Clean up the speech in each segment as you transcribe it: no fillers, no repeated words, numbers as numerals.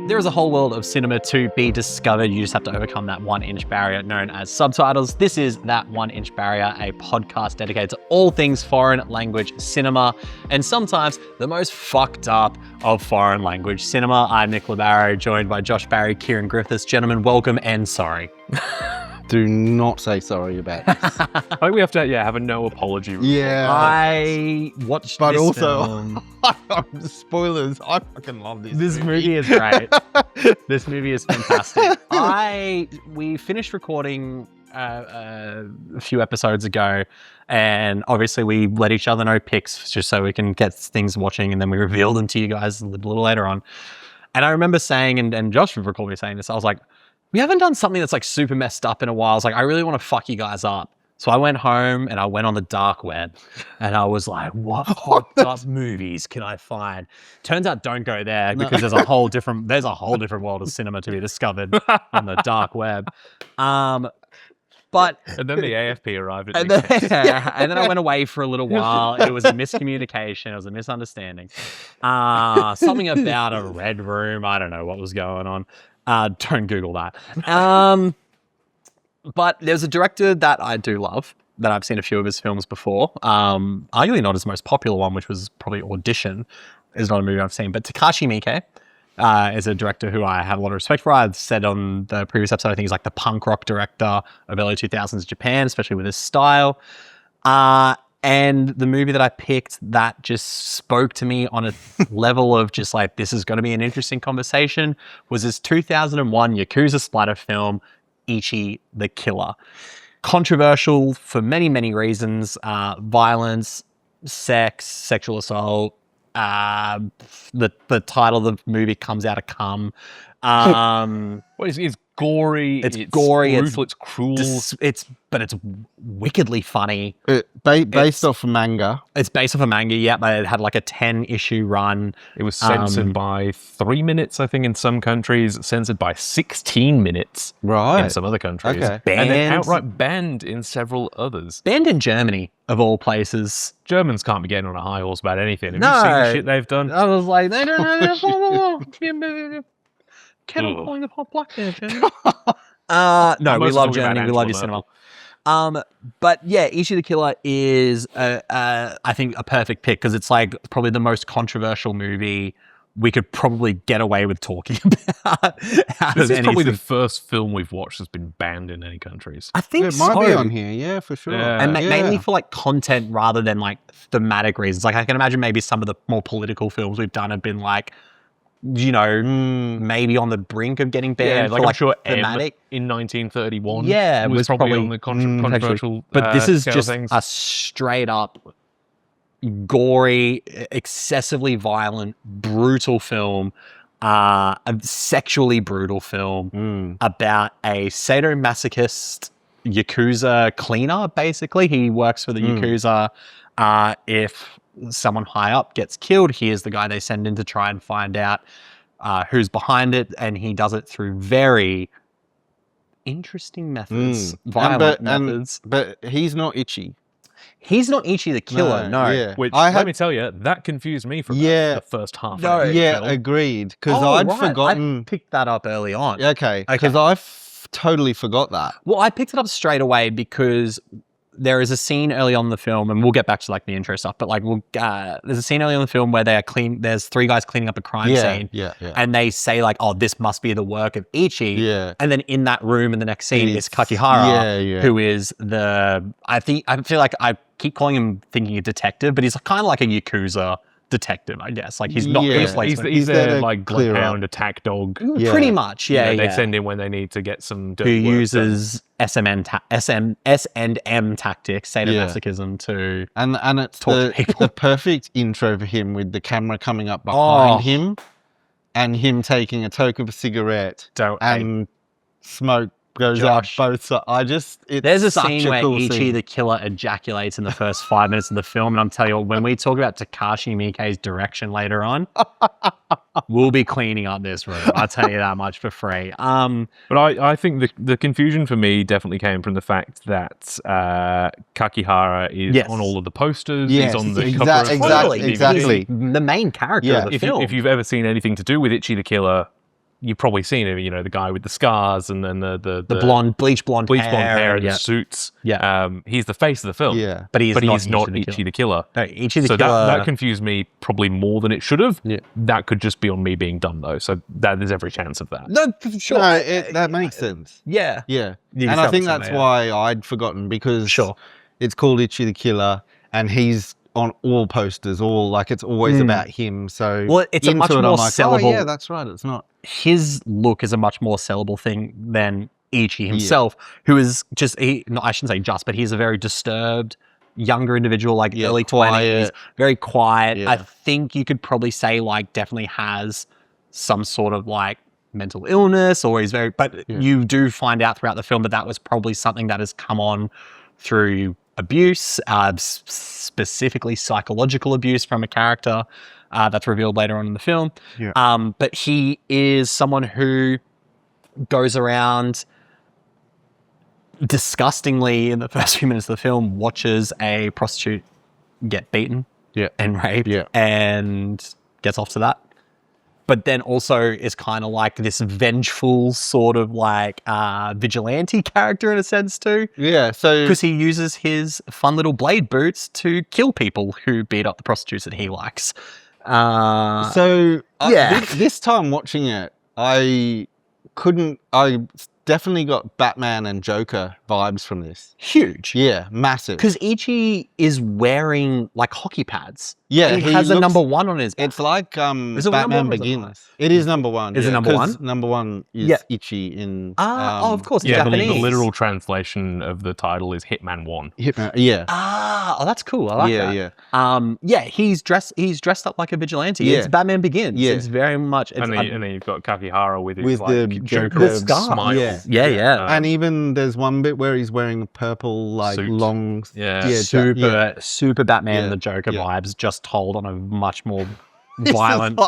There is a whole world of cinema to be discovered. You just have to overcome that 1-inch barrier known as subtitles. This is That 1-Inch Barrier, a podcast dedicated to all things foreign language cinema, and sometimes the most fucked up of foreign language cinema. I'm Nick Labaro, joined by Josh, Barry, Kieran Griffiths. Gentlemen, welcome and sorry. Do not say sorry about this. I think we have to have a no apology rule. Yeah. I watched But this also, film. spoilers, I fucking love this This movie is great. This movie is fantastic. We finished recording a few episodes ago, and obviously we let each other know picks just so we can get things watching, and then we reveal them to you guys a little later on. And I remember saying, and Josh would recall me saying this, I was like, we haven't done something that's like super messed up in a while. I was like, I really want to fuck you guys up. So I went home and I went on the dark web and I was like, what fucked up movies can I find? Turns out don't go there because there's a whole different world of cinema to be discovered on the dark web. But and then the AFP arrived at and then I went away for a little while. It was a miscommunication. It was a misunderstanding. Something about a red room. I don't know what was going on. Don't Google that. But there's a director that I do love, that I've seen a few of his films before. Arguably not his most popular one, which was probably Audition, is not a movie I've seen. But Takashi Miike is a director who I have a lot of respect for. I've said on the previous episode, I think he's like the punk rock director of early 2000s Japan, especially with his style. And the movie that I picked that just spoke to me on a level of just like, this is going to be an interesting conversation, was his 2001 Yakuza splatter film, Ichi The Killer. Controversial for many, many reasons. Violence, sex, sexual assault. The title of the movie comes out of cum. It's gory. It's gory. Brutal, it's cruel. But it's wickedly funny. Based off a manga. It's based off a manga, yeah, but it had like a 10-issue run. It was censored by 3 minutes, I think, in some countries. Censored by 16 minutes in some other countries. Okay. And then outright banned in several others. Banned in Germany, of all places. Germans can't be getting on a high horse about anything. Have No. you seen the shit they've done? I was like, they don't know. Kettle calling the pot black there, Germany. No, we love Germany. We love your cinema. But yeah, Ichi the Killer is, I think, a perfect pick because it's like probably the most controversial movie we could probably get away with talking about. This is probably the first film we've watched that's been banned in any countries. I think It might be on here, yeah, for sure. Yeah. And mainly for like content rather than like thematic reasons. Like I can imagine maybe some of the more political films we've done have been like, you know, maybe on the brink of getting banned for I'm like sure thematic. in 1931 was probably probably on the controversial but this is scale just things. a straight up gory, excessively violent, brutal film, a sexually brutal film about a sadomasochist Yakuza cleaner, basically. He works for the Yakuza. If someone high up gets killed, he is the guy they send in to try and find out who's behind it, and he does it through very interesting methods, violent methods. But he's not Ichi. He's not Ichi the Killer, no. Yeah. Which, let me tell you, that confused me for the first half. No. Of the Yeah, film. agreed. Because I'd right. forgotten. I picked that up early on. Okay, because I totally forgot that. Well, I picked it up straight away because there is a scene early on in the film, and we'll get back to like the intro stuff, but like there's a scene early on in the film where there's 3 guys cleaning up a crime scene. Yeah. And they say like, oh, this must be the work of Ichi. Yeah. And then in that room in the next scene is Kakihara, who is I feel like I keep calling him thinking a detective, but he's kind of like a Yakuza detective, I guess. Like he's not He's their like bloodhound attack dog. Yeah. Pretty much, yeah. They send in when they need to get some dirt who work uses S&M tactics, sadomasochism to And it's torture people. the perfect intro for him with the camera coming up behind him and him taking a toke of a cigarette and smoke goes up both sides. There's a scene where Ichi the Killer ejaculates in the first 5 minutes of the film, and I'm telling you, when we talk about Takashi Miike's direction later on, we'll be cleaning up this room. I'll tell you that much for free. But I think the confusion for me definitely came from the fact that Kakihara is on all of the posters. Yes, he's on the cover of exactly. The main character of the film. If you've ever seen anything to do with Ichi the Killer, you've probably seen him, you know, the guy with the scars and then the bleach blonde hair and the suits. Yeah. He's the face of the film. Yeah. But he's not Ichi the Killer. No, Ichi the so Killer. That confused me probably more than it should have. Yeah. That could just be on me being dumb though. So there's every chance of that. No, for sure. No, that makes sense. Yeah. Yeah. You And can I think tell that's me, yeah. why I'd forgotten, because it's called Ichi the Killer and he's on all posters, it's always about him. So it's a much more sellable. Oh, yeah, that's right. It's not. His look is a much more sellable thing than Ichi himself, who is just, I shouldn't say just, but he's a very disturbed, younger individual, like early 20s, very quiet. Yeah. I think you could probably say definitely has some sort of mental illness, or he's very, but you do find out throughout the film that was probably something that has come on through abuse, specifically psychological abuse from a character that's revealed later on in the film. Yeah. But he is someone who goes around disgustingly in the first few minutes of the film, watches a prostitute get beaten and raped and gets off to that. But then also is kind of like this vengeful sort of vigilante character in a sense too. Yeah, so... Because he uses his fun little blade boots to kill people who beat up the prostitutes that he likes. This time watching it, I definitely got Batman and Joker vibes from this. Huge. Yeah, massive. Because Ichi is wearing hockey pads. Yeah, he has a number 1 on his back. It's like Is it Batman number 1 Begins. It is number 1. Is it number 1? Number 1 is Ichi in... of course, yeah, Japanese. The literal translation of the title is Hitman 1. Hitman, yeah. That's cool. I like that. Yeah. He's dressed up like a vigilante. It's Batman Begins. Yeah. It's very much... And then you've got Kakihara with his the Joker scar. smile. Yeah. And even there's one bit where he's wearing a purple, suit. long... Super Batman and the Joker vibes, just told on a much more violent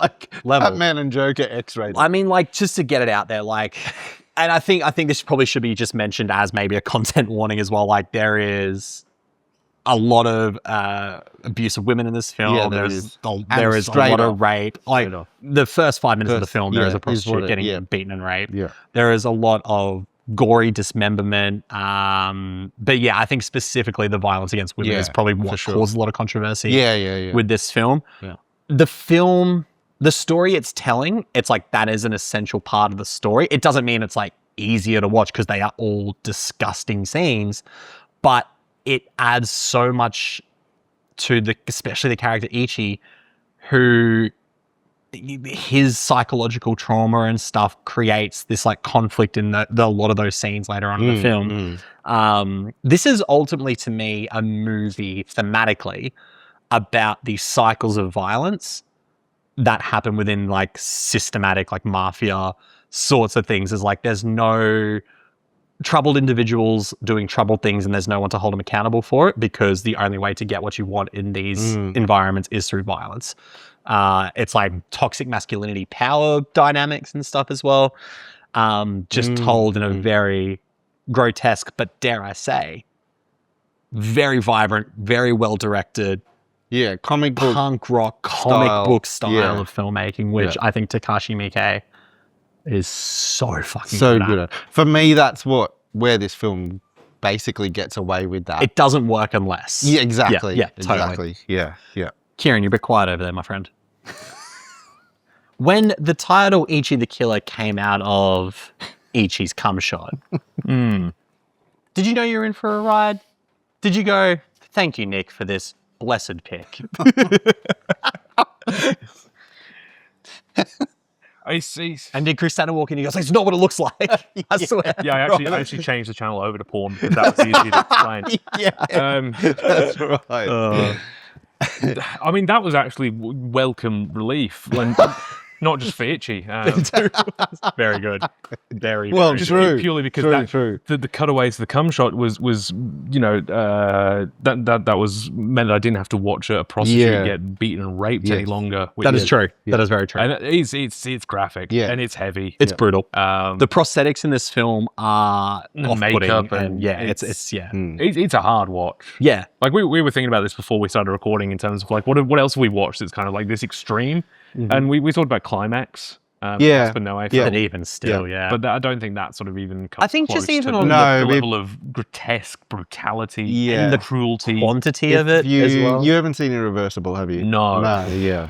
level. Batman and Joker X-rated. I mean, just to get it out there, and I think this probably should be just mentioned as maybe a content warning as well. There is a lot of abuse of women in this film. Yeah, there is a lot of rape. The first 5 minutes of the film, there is a prostitute getting beaten and raped. Yeah. There is a lot of gory dismemberment. But yeah, I think specifically the violence against women is probably what caused a lot of controversy with this film. Yeah. The story it's telling, it's that is an essential part of the story. It doesn't mean it's easier to watch because they are all disgusting scenes, but it adds so much to especially the character Ichi, who his psychological trauma and stuff creates this conflict in a lot of those scenes later on in the film. This is ultimately, to me, a movie thematically about the cycles of violence that happen within systematic mafia sorts of things. Is there's no troubled individuals doing troubled things and there's no one to hold them accountable for it, because the only way to get what you want in these environments is through violence. It's toxic masculinity, power dynamics and stuff as well. Just told in a very grotesque, but dare I say, very vibrant, very well directed, comic book punk rock comic book style of filmmaking, which I think Takashi Miike is so fucking good at. For me, that's where this film basically gets away with that. It doesn't work unless. Yeah, exactly. Yeah, totally. Yeah. Kieran, you're a bit quiet over there, my friend. When the title Ichi the Killer came out of Ichi's cum shot, did you know you were in for a ride? Did you go, thank you, Nick, for this blessed pick? I see. And did Cristiano walk in and he goes, it's not what it looks like. I swear. Yeah, I actually changed the channel over to porn because that was easy to explain. That's right. I mean, that was actually welcome relief. Not just for Ichi. Very good. Very well, very true. Purely because the cutaways to the cum shot was that was meant that I didn't have to watch a prostitute get beaten and raped any longer. That is true. Yeah. That is very true. And it's graphic and it's heavy. It's brutal. The prosthetics in this film are makeup and it's a hard watch. Yeah. We were thinking about this before we started recording in terms of what else have we watched that's kind of this extreme. And we talked about Climax Gaspar Noé film. But even still, But I don't think that sort of even comes I think close just even to on the level of grotesque brutality and the cruelty. Quantity of it as well. You haven't seen Irreversible, have you? No. Yeah.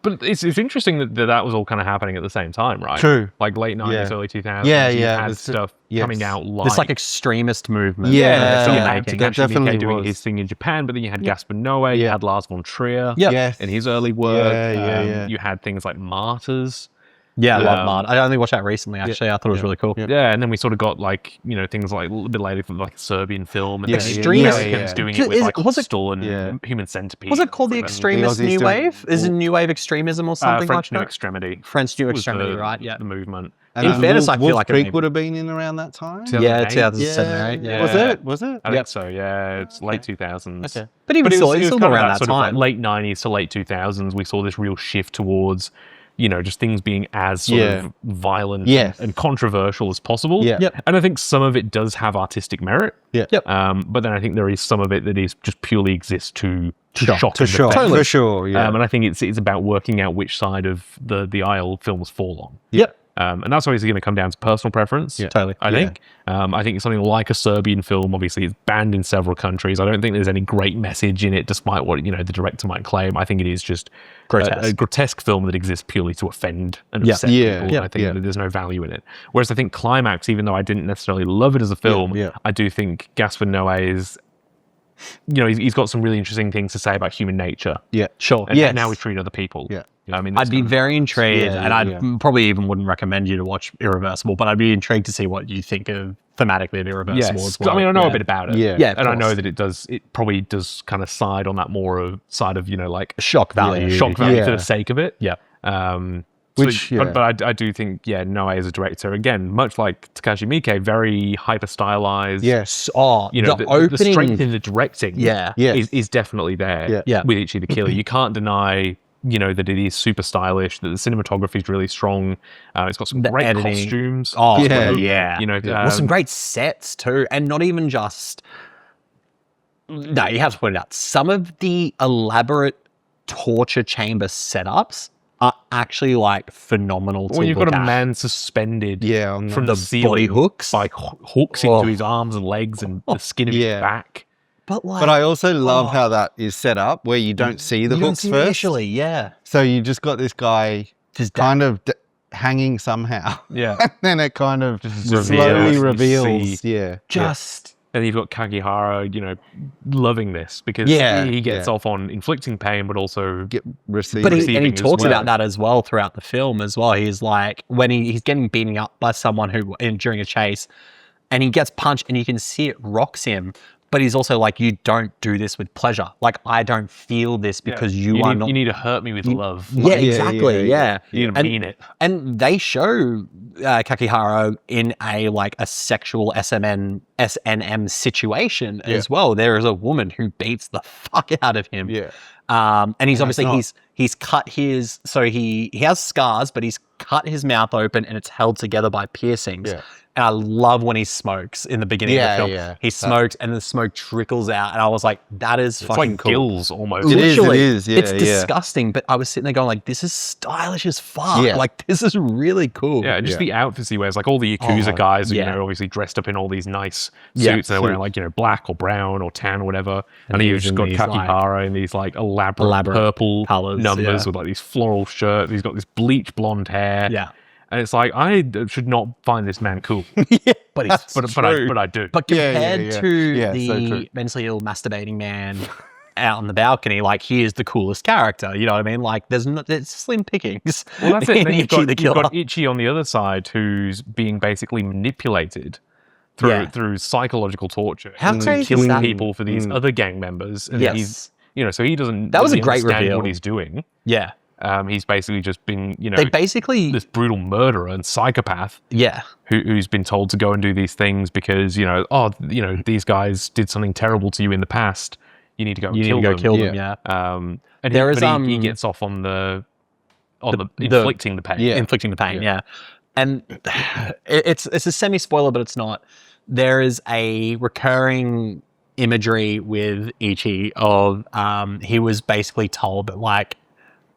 But it's interesting that was all kind of happening at the same time, right? True. Like late 90s, early 2000s. You had stuff coming out like... This like extremist movement. You had Takashi Miike doing was. his thing in Japan, but then you had Gaspar Noé, you had Lars von Trier in his early work. You had things like Martyrs. Yeah, I love Mart. I only watched that recently, actually. I thought it was really cool. Yeah, and then we sort of got like, things like a little bit later from like a Serbian film and Extremist. doing it with like Hostel and Human Centipede. Was it called the Extremist New Wave? Is it New Wave Extremism or something French like New that? Extremity. French New Extremity, right? Yeah. The movement. And in fairness, I feel like Creek would have been in around that time. 2007 or 8. Was it? I think so. Yeah, it's late 2000s. Okay. But even still, it's still kind of around that sort time. of like late 90s to late 2000s. We saw this real shift towards, just things being as sort of violent and controversial as possible. And I think some of it does have artistic merit. But then I think there is some of it that is just purely exists to shock. For sure. Yeah. And I think it's about working out which side of the aisle films fall on. And that's obviously going to come down to personal preference. Totally. I think. I think something like a Serbian film, obviously, it's banned in several countries. I don't think there's any great message in it, despite what the director might claim. I think it is just a grotesque film that exists purely to offend and upset people. I think that there's no value in it. Whereas I think Climax, even though I didn't necessarily love it as a film, I do think Gaspar Noé is... he's got some really interesting things to say about human nature. Yeah, sure. And how we treat other people. I mean, I'd be very intrigued, and I probably even wouldn't recommend you to watch Irreversible, but I'd be intrigued to see what you think of thematically of Irreversible as well. I mean, I know a bit about it. And I know that it probably does kind of side on that more side of, like shock value. Shock value for the sake of it. But I do think, Noé as a director, again, much like Takashi Miike, very hyper stylized. Yes. Oh, the strength in the directing is definitely there with Ichi the Killer. You can't deny, that it is super stylish, that the cinematography is really strong. It's got some great costumes. Oh, some great sets too. And not even just... No, you have to point it out. Some of the elaborate torture chamber setups are actually like phenomenal to When you've got look a at. man suspended from the ceiling body hooks, by hooks into his arms and legs and the skin of his back. But I also love how that is set up, where you don't see the hooks first. Initially, So you just got this guy just kind of hanging somehow. And then it kind of slowly reveals. And you've got Kakihara, loving this because he gets off on inflicting pain, but also receiving. And he talks about that as well throughout the film as well. He's like, when he's getting beaten up by someone during a chase, and he gets punched, and you can see it rocks him. But he's also like, you don't do this with pleasure. Like, I don't feel this because you are not... You need to hurt me with love. Yeah, exactly, You need to mean it. And they show Kakihara in a sexual SNM situation as well. There is a woman who beats the fuck out of him. And he's obviously, he's cut his... So he has scars, but he's cut his mouth open and it's held together by piercings. And I love when he smokes in the beginning of the film. He smokes and the smoke trickles out. And I was like, that is fucking like cool. gills almost. It is. It's disgusting. But I was sitting there going like, this is stylish as fuck. Like, this is really cool. Yeah, just the outfits he wears. Like all the Yakuza guys are, obviously dressed up in all these nice suits. They're wearing like, black or brown or tan or whatever. And he's just got Kakihara in these like elaborate purple colors, numbers with like these floral shirts. He's got this bleach blonde hair. And it's like, I should not find this man cool. But I do. But compared to the mentally ill masturbating man out on the balcony, like, he is the coolest character. You know what I mean? Like, it's slim pickings. Well, that's it. Then you've got Ichi on the other side, who's being basically manipulated through psychological torture. How crazy is killing that? people for these other gang members. And he's, so he doesn't. That was a great understand reveal. What he's doing. He's basically just been, they basically this brutal murderer and psychopath. Who's been told to go and do these things because these guys did something terrible to you in the past. You need to go kill them. And he gets off on the inflicting the pain. Inflicting the pain. And it's a semi spoiler, but it's not. There is a recurring imagery with Ichi of he was basically told that like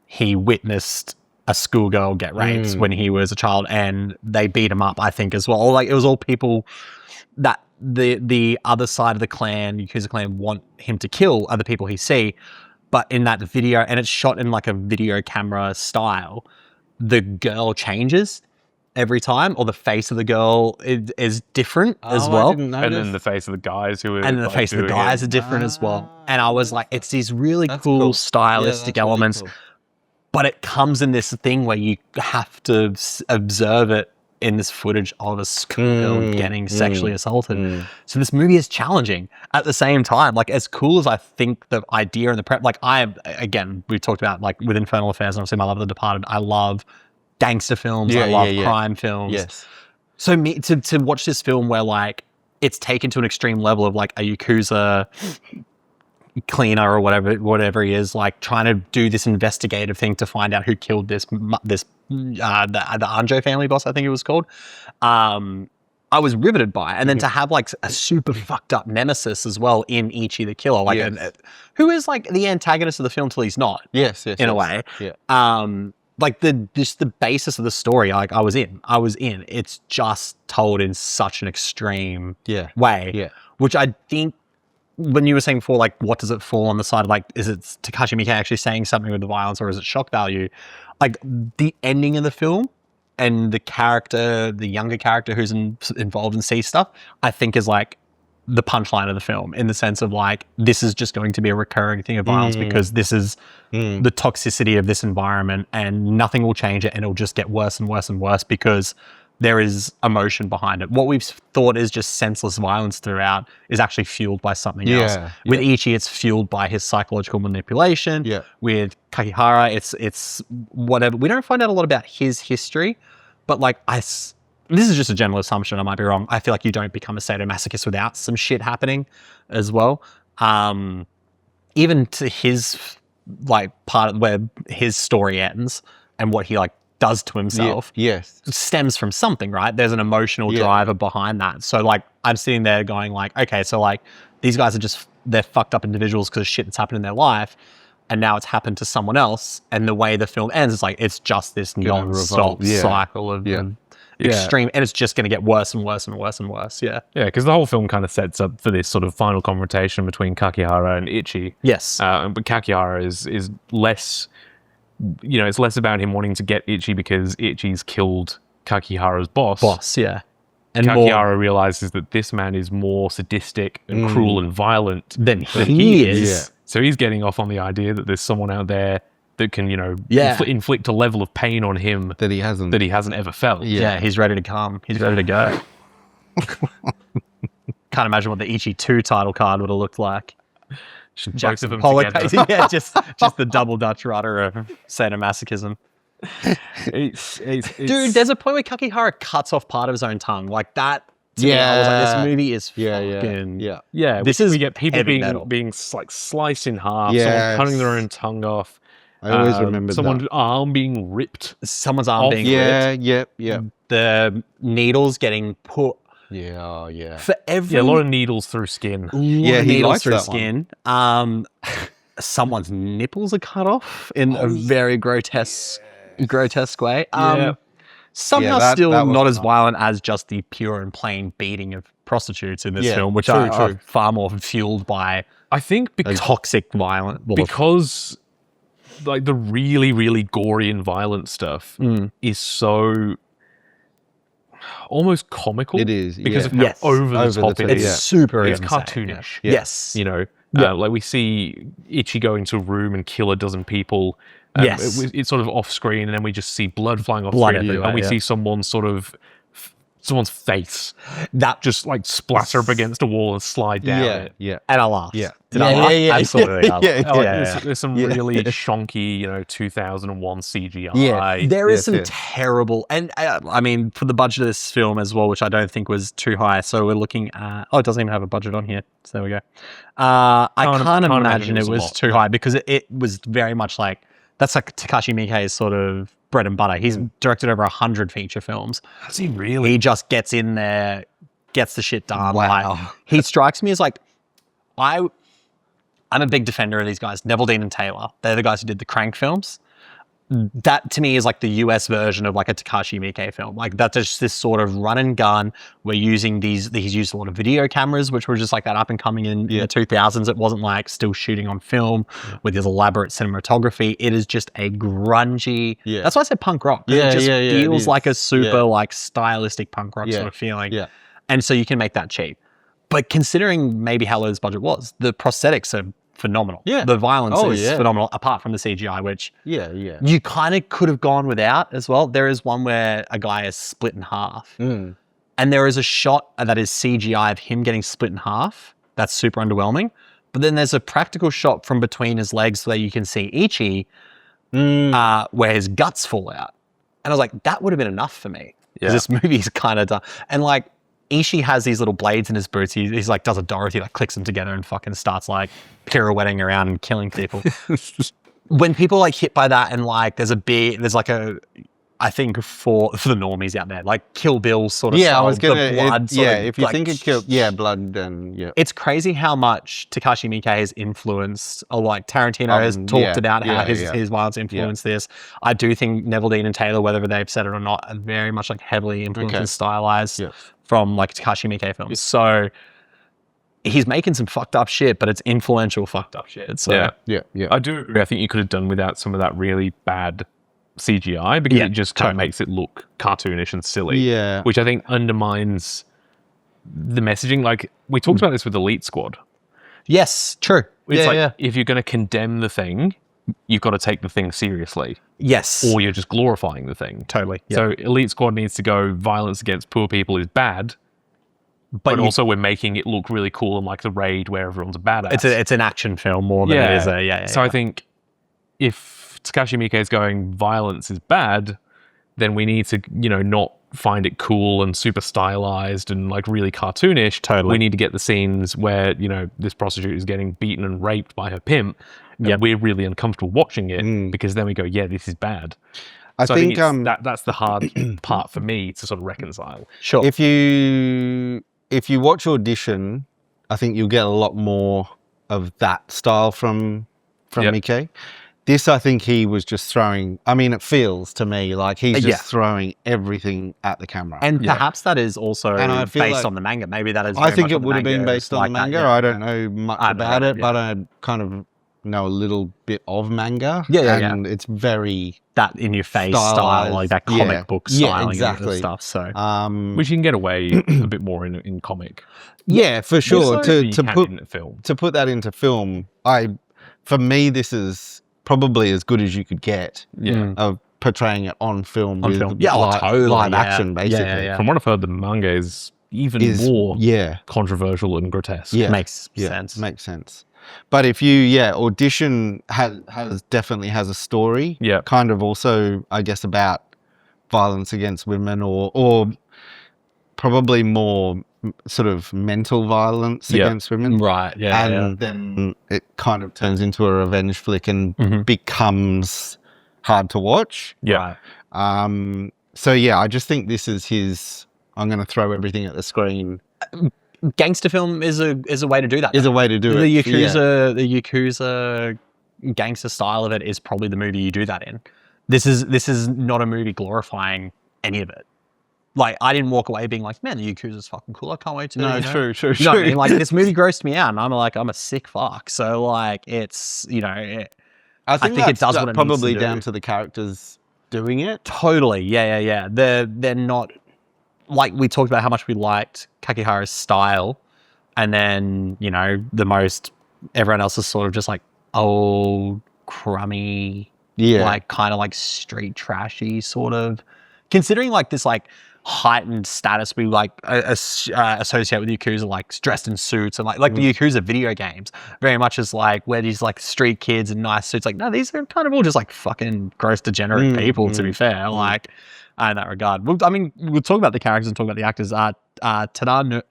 he witnessed a schoolgirl get raped when he was a child, and they beat him up, I think, as well. Like, it was all people that the other side of the clan, Yakuza clan, want him to kill are the people he see. But in that video, and it's shot in like a video camera style, the girl changes every time, or the face of the girl is different as well. And then the face of the guys who are the face of the guys are different as well. And I was like, it's these really cool stylistic elements, really cool. But it comes in this thing where you have to observe it in this footage of a schoolgirl getting sexually assaulted. So this movie is challenging at the same time. Like, as cool as I think the idea and the prep, like, we've talked about, like, with Infernal Affairs, and obviously my love of The Departed, I love gangster films, I love crime films. Yes. So to watch this film where, like, it's taken to an extreme level of, like, a Yakuza cleaner or whatever he is, like, trying to do this investigative thing to find out who killed the Anjo family boss, I think it was called. I was riveted by it. And then to have, like, a super fucked up nemesis as well in Ichi the Killer, like, who is, like, the antagonist of the film till he's not. In a way. Yeah. Like, just the basis of the story, like, I was in. It's just told in such an extreme way. Yeah. Which I think, when you were saying before, like, what does it fall on the side of, like, is it Takashi Miike actually saying something with the violence, or is it shock value? Like, the ending of the film and the younger character who's involved in C stuff, I think is, like, the punchline of the film, in the sense of, like, this is just going to be a recurring thing of violence because this is the toxicity of this environment, and nothing will change it, and it'll just get worse and worse and worse because there is emotion behind it. What we've thought is just senseless violence throughout is actually fueled by something else. With Ichi, it's fueled by his psychological manipulation. With Kakihara, it's whatever. We don't find out a lot about his history, but, like, this is just a general assumption, I might be wrong. I feel like you don't become a sadomasochist without some shit happening as well. Even to his, like, part where his story ends and what he, like, does to himself stems from something, right? There's an emotional driver behind that. So, like, I'm sitting there going, like, okay, so, like, these guys are they're fucked up individuals because of shit that's happened in their life, and now it's happened to someone else, and the way the film ends is, like, it's just this non-stop cycle of extreme, and it's just going to get worse and worse and worse and worse. Because the whole film kind of sets up for this sort of final confrontation between Kakihara and Ichi. But Kakihara is less, you know, it's less about him wanting to get Ichi because Ichi's killed Kakihara's boss. And Kakihara realizes that this man is more sadistic and cruel and violent than he is. So he's getting off on the idea that there's someone out there that can, you know, inflict a level of pain on him that he hasn't ever felt. He's ready to come. He's ready to go. Can't imagine what the Ichi 2 title card would have looked like. Both of them together. just the double Dutch rudder of sadomasochism. Dude, there's a point where Kakihara cuts off part of his own tongue. Like, that, to me, I was like, this movie is fucking... This is, we get people being like sliced in half, someone cutting their own tongue off. I always remember someone's arm being ripped. Someone's arm being ripped. The needles getting put... For every... a lot of needles through skin. Needles through skin. Someone's nipples are cut off in a very grotesque way. Somehow still not as violent as just the pure and plain beating of prostitutes in this film, which are far more fueled by, I think, toxic violence. Because, like, the really, really gory and violent stuff is so almost comical. It is, because of how over the top it is. It's super It's insane. cartoonish. Yes. You know, like, we see Ichi go into a room and kill a dozen people. It's sort of off screen, and then we just see blood flying off screen, and we see someone's face that just, like, splatter up against a wall and slide down. And I laughed. Absolutely. There's some really shonky, you know, 2001 CGI. There is some terrible, and I mean, for the budget of this film as well, which I don't think was too high. So we're looking at, it doesn't even have a budget on here. So there we go. I can't imagine it was too high, because it was very much like, that's like Takashi Miike's sort of bread and butter. He's directed over 100 feature films. Has he really? He just gets in there, gets the shit done. Wow. Like, he strikes me as, like, I'm a big defender of these guys, Neville Dean and Taylor. They're the guys who did the Crank films. that to me is like the US version of like a Takashi Miike film. Like that's just this sort of run and gun. We're using he's used a lot of video cameras, which were just like that up and coming in the 2000s. It wasn't like still shooting on film with this elaborate cinematography. It is just a grungy. Yeah. That's why I said punk rock. It just feels like a super like stylistic punk rock sort of feeling. Yeah. And so you can make that cheap. But considering maybe how low this budget was, the prosthetics are phenomenal. Yeah. The violence is phenomenal, apart from the CGI, which you kind of could have gone without as well. There is one where a guy is split in half. And there is a shot that is CGI of him getting split in half. That's super underwhelming. But then there's a practical shot from between his legs where you can see Ichi, where his guts fall out. And I was like, that would have been enough for me. Yeah. This movie's kind of done. And like, Ichi has these little blades in his boots. He's like does a Dorothy, like clicks them together and fucking starts like pirouetting around and killing people. When people like hit by that and like there's like a, I think for the normies out there, like Kill Bill sort of style, I was gonna, the blood if you think it blood, then it's crazy how much Takashi Miike has influenced, or like Tarantino has talked about how his violence influenced this. I do think Neville Dean and Taylor, whether they've said it or not, are very much like heavily influenced and stylized from like Takashi Miike films. So he's making some fucked up shit, but it's influential fucked up shit. So yeah. I do agree. I think you could have done without some of that really bad CGI, because it just kind of makes it look cartoonish and silly. Yeah. Which I think undermines the messaging. Like, we talked about this with Elite Squad. Yes, true. It's if you're going to condemn the thing, you've got to take the thing seriously. Yes. Or you're just glorifying the thing. Totally. Yep. So Elite Squad needs to go, violence against poor people is bad, but also we're making it look really cool and like The Raid, where everyone's a badass. It's an action film more than it is a... So I think if Takashi Miike is going, violence is bad, then we need to, not find it cool and super stylized and like really cartoonish. Totally. We need to get the scenes where, this prostitute is getting beaten and raped by her pimp. And we're really uncomfortable watching it, because then we go, this is bad. I think that's the hard part for me to sort of reconcile. Sure. If you watch Audition, I think you'll get a lot more of that style from Miike. This, I think he was just throwing, it feels to me like he's just throwing everything at the camera. And perhaps that is also based on the manga. Maybe that is I think it would have been based on the manga. I don't know much about it, but I kind of know a little bit of manga. And it's very... that in-your-face style, like that comic book styling and stuff. So, which you can get away a bit more in comic. Yeah, for sure. To put that into film, for me, this is probably as good as you could get of portraying it on film with live action, basically. From what I've heard, the manga is even more controversial and grotesque. Makes sense. Makes sense. But if you, Audition definitely has a story. Yeah. Kind of also, I guess, about violence against women or probably more sort of mental violence against women. Right, And then it kind of turns into a revenge flick and becomes hard to watch. Yeah. So, I just think this is his, I'm going to throw everything at the screen. Gangster film is a way to do that. Is a way to do it. The Yakuza gangster style of it is probably the movie you do that in. This is not a movie glorifying any of it. Like, I didn't walk away being like, man, the Yakuza's fucking cool. I can't wait to. No, true. You know what I mean? Like, this movie grossed me out, and I'm a sick fuck. So like, it's I think it does what it probably needs to down to the characters doing it. Totally, yeah. They're not. Like, we talked about how much we liked Kakihara's style, and then, everyone else is sort of just like old, crummy, like kind of like street trashy sort of. Considering like this like heightened status we like associate with Yakuza, like dressed in suits and like the Yakuza video games, very much as like where these like street kids in nice suits. Like, no, these are kind of all just like fucking gross, degenerate people, to be fair. Like, in that regard. We'll talk about the characters and talk about the actors. Tadanobu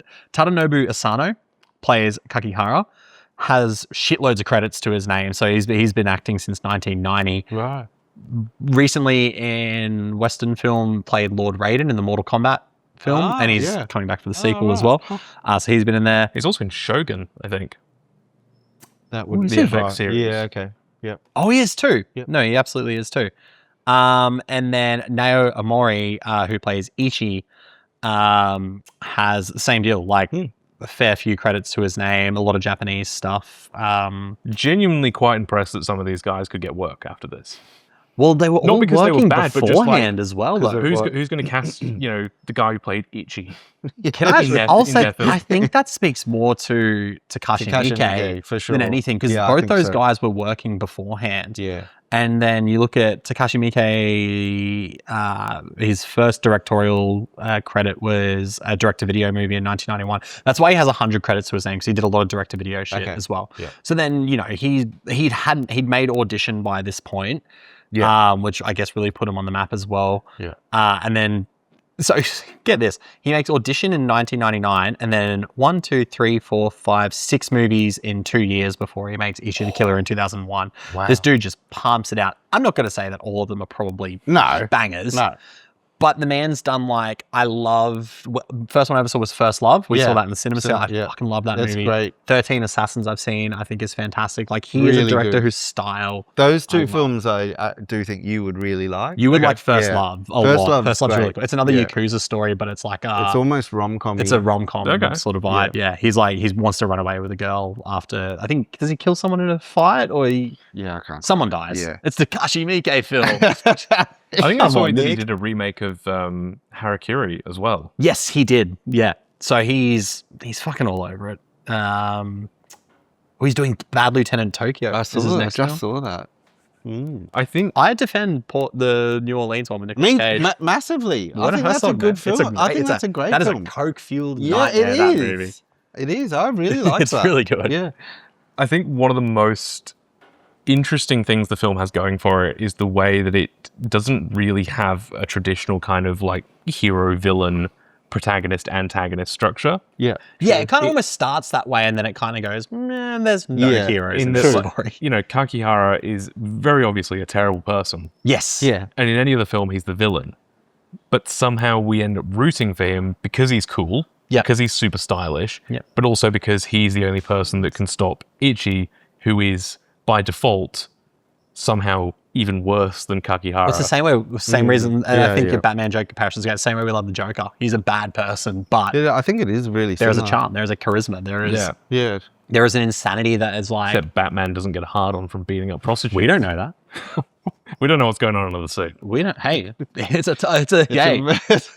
Asano plays Kakihara, has shitloads of credits to his name. So he's been acting since 1990. Right. Recently in Western film played Lord Raiden in the Mortal Kombat film, and he's coming back for the sequel as well. So he's been in there. He's also in Shogun, I think. That would be a FX series. Yeah, okay. Yeah. Oh, he is too. Yep. No, he absolutely is too. And then Nao Amori, who plays Ichi, has the same deal. Like a fair few credits to his name, a lot of Japanese stuff. Genuinely quite impressed that some of these guys could get work after this. Well, they were all because they working were bad, but just beforehand as well. Though. Who's going to cast, the guy who played Ichi? I'll say, I think that speaks more to Takashi Miike for sure. than anything, because both those guys were working beforehand. Yeah. And then you look at Takashi Miike, his first directorial credit was a direct-to-video movie in 1991. That's why he has 100 credits to his name, because he did a lot of direct-to-video shit as well. Yeah. So then, he'd made Audition by this point. Yeah. Which I guess really put him on the map as well. Yeah. And then, so get this, he makes Audition in 1999, and then 6 movies in 2 years before he makes Ichi the Killer in 2001. Wow. This dude just pumps it out. I'm not going to say that all of them are probably bangers. No. But the man's done first one I ever saw was First Love. We saw that in the cinema. I fucking love that movie. That's great. 13 Assassins I've seen, I think is fantastic. Like, he is a director whose style. Those two films I do think you would really like. You would like First Love a lot. First Love's really cool. It's another Yakuza story, but it's like it's almost rom-com. It's a rom-com sort of vibe. Yeah. He wants to run away with a girl after, I think, does he kill someone in a fight? Or I can't. Someone dies. Yeah. It's the Takashi Miike film. I think I saw he did a remake of Harakiri as well. Yes, he did. Yeah. So he's fucking all over it. He's doing Bad Lieutenant Tokyo. I just saw that. I think I defend the New Orleans one with Nicolas Cage. Massively. I think that's a good film. I think that's a great film. That is a coke-fueled nightmare, that movie. It is. I really like that. It's really good. Yeah. I think one of the most interesting things the film has going for it is the way that it doesn't really have a traditional kind of like hero-villain, protagonist-antagonist structure. Yeah. Yeah, it kind of almost starts that way, and then it kind of goes, man, there's no heroes in this story. Kakihara is very obviously a terrible person. Yes. Yeah. And in any other film, he's the villain. But somehow we end up rooting for him because he's cool, because he's super stylish, but also because he's the only person that can stop Ichi, who is, by default, somehow even worse than Kakihara. It's the same reason, and I think your Batman Joker comparisons go the same way we love the Joker. He's a bad person, but I think it is really there's a charm, there's a charisma, there is there is an insanity that is like... Except Batman doesn't get a hard-on from beating up prostitutes. We don't know that. We don't know what's going on under the suit. We don't... Hey,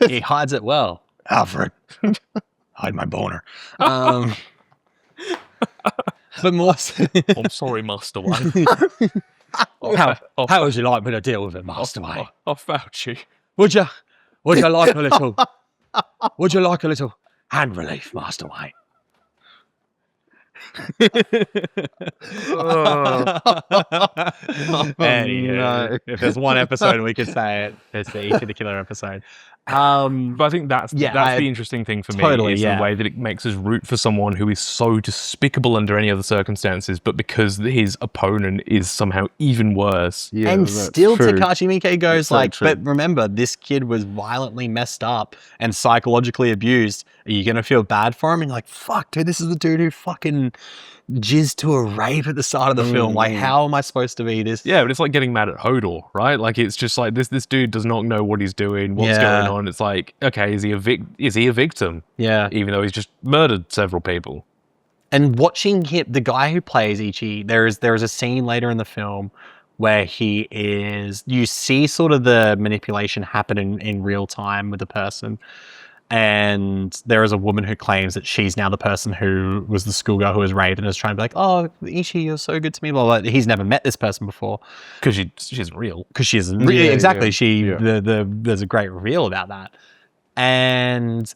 he hides it well. Alfred, hide my boner. But more... I'm sorry, Master Wayne. How would you like me to deal with it, Master Wayne? I found you. Would you like a little... Would you like a little hand relief, Master Wayne? Anywho, if there's one episode we could say it, it's the Ichi the Killer episode. But I think that's the interesting thing for me is the way that it makes us root for someone who is so despicable under any other circumstances, but because his opponent is somehow even worse. Yeah, and still true. Takashi Miike goes but remember, this kid was violently messed up and psychologically abused. Are you going to feel bad for him? And you're like, fuck, dude, this is the dude who fucking jizzed to a rape at the start of the film. Like, how am I supposed to be this? Yeah, but it's like getting mad at Hodor, right? Like, it's just like this dude does not know what he's doing, what's going on. It's like, okay, is he a victim? Yeah. Even though he's just murdered several people. And watching him, the guy who plays Ichi, there is a scene later in the film where you see sort of the manipulation happen in real time with the person. And there is a woman who claims that she's now the person who was the schoolgirl who was raped and is trying to be like, oh, Ichi, you're so good to me. Blah, blah. He's never met this person before. Because she isn't real. Because she isn't real. Yeah, exactly. Yeah. There's a great reveal about that. And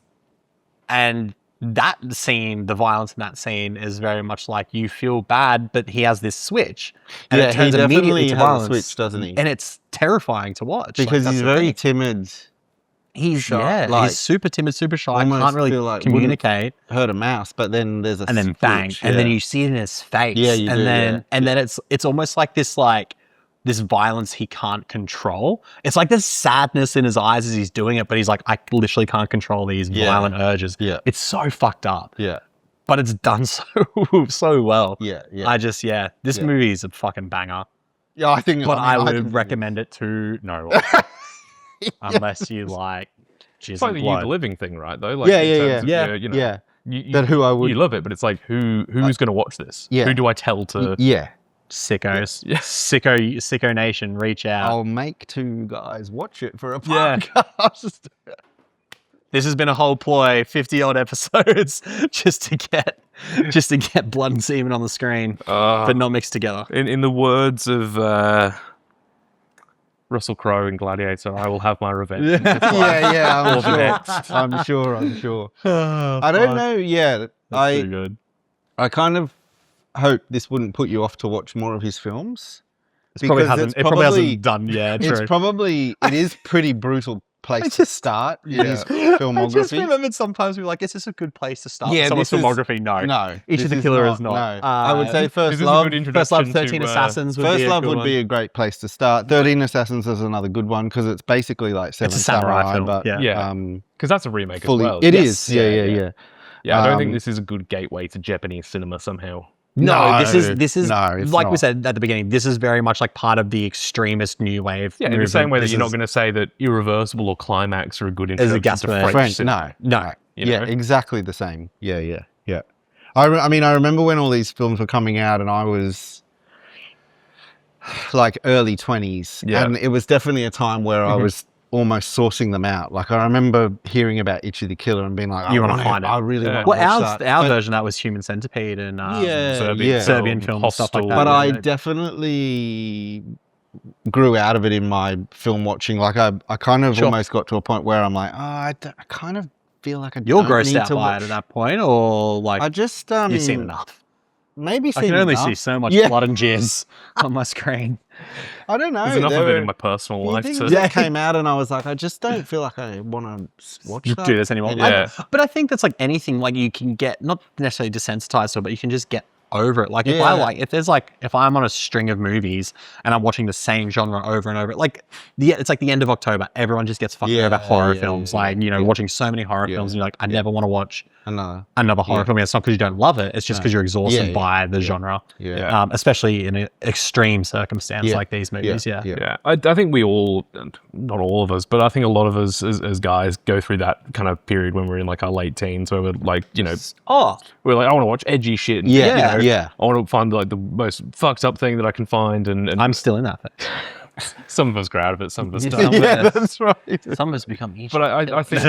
that scene, the violence in that scene is very much like you feel bad, but he has this switch. And it turns immediately to violence. A switch, doesn't he? And it's terrifying to watch. Because he's very timid. He's he's super timid, super shy. Can't really communicate. Hurt a mouse, but then there's a and then bang, and then you see it in his face. Yeah, you do. And then it's almost like this violence he can't control. It's like there's sadness in his eyes as he's doing it, but he's like, I literally can't control these violent urges. Yeah, it's so fucked up. Yeah, but it's done so well. Yeah, yeah. This movie is a fucking banger. Yeah, I think. But I can would recommend it to no one. Unless you like jizz It's like and the You blood. the Living thing, right? Though, like, Yeah, in yeah, terms yeah. of Yeah. your, you know, Yeah. you, That who I would. you love it, but it's like who's going to watch this? Yeah. Who do I tell to? Yeah. Sickos. Yeah. Sicko Nation, reach out. I'll make 2 guys watch it for a Yeah. podcast. This has been a whole ploy, 50 odd episodes, just to get blood and semen on the screen, but not mixed together. In the words of Russell Crowe in Gladiator, I will have my revenge. Yeah. Or the next. I'm sure. Oh, I don't know. Yeah, That's too good. I kind of hope this wouldn't put you off to watch more of his films. It probably hasn't done. Yeah, true. It is pretty brutal place to start in his filmography. I just remembered sometimes we were like, is this a good place to start? Yeah, Someone's filmography? No. Ichi the Killer is not. No. I would say First This is a Love. good introduction First Love, 13 to, Assassins would First be a Love good would one. be a great place to start. 13 Assassins is another good one because it's basically like Seven It's a samurai film, but Yeah. Because that's a remake fully. as well. It Yes. is. Yeah. Yeah, I don't think this is a good gateway to Japanese cinema somehow. No, this is no, it's like we not. said at the beginning. This is very much like part of the extremist new wave. Yeah, in the movement. same way that This you're not is- going to say that Irreversible or Climax are a good a introduction gas to for French, French. cinema. No. You Yeah, know? exactly the same. Yeah. I mean, I remember when all these films were coming out, and I was like early 20s, Yeah. and it was definitely a time where I was almost sourcing them out. Like I remember hearing about Ichi the Killer and being like, You wanna find it. I really Yeah. want Well, to watch that. our But- version of that was Human Centipede and Yeah, Serbian film, stuff like that. But Yeah, I yeah. definitely grew out of it in my film watching. Like I kind of Sure. almost got to a point where I'm like, I kind of feel like I You're don't grossed need out to by watch. it at that point, or like I just you've seen enough. Maybe I seen can only enough. see so much Yeah. blood and jizz on my screen. I don't know. There's enough there of it were in my personal few life things to... that came out, and I was like, I just don't feel like I want to watch that. Do this anymore. Yeah. But I think that's like anything, like you can get not necessarily desensitized to it, but you can just get over it. Like if I'm on a string of movies and I'm watching the same genre over and over, like it's like the end of October, everyone just gets fucking over horror films. Like, watching so many horror films and you're like, I never want to watch another horror film. It's not because you don't love it. It's just because you're exhausted by the genre. Yeah. Especially in an extreme circumstance like these movies. Yeah. Yeah, I think we all, not all of us, but I think a lot of us as guys go through that kind of period when we're in like our late teens where we're like, we're like, I want to watch edgy shit. And, Yeah. I want to find like the most fucked up thing that I can find. And I'm still in that phase. some of us grow out of it, some of us don't. Some of Yeah, us- that's right. Some of us become each. But I think,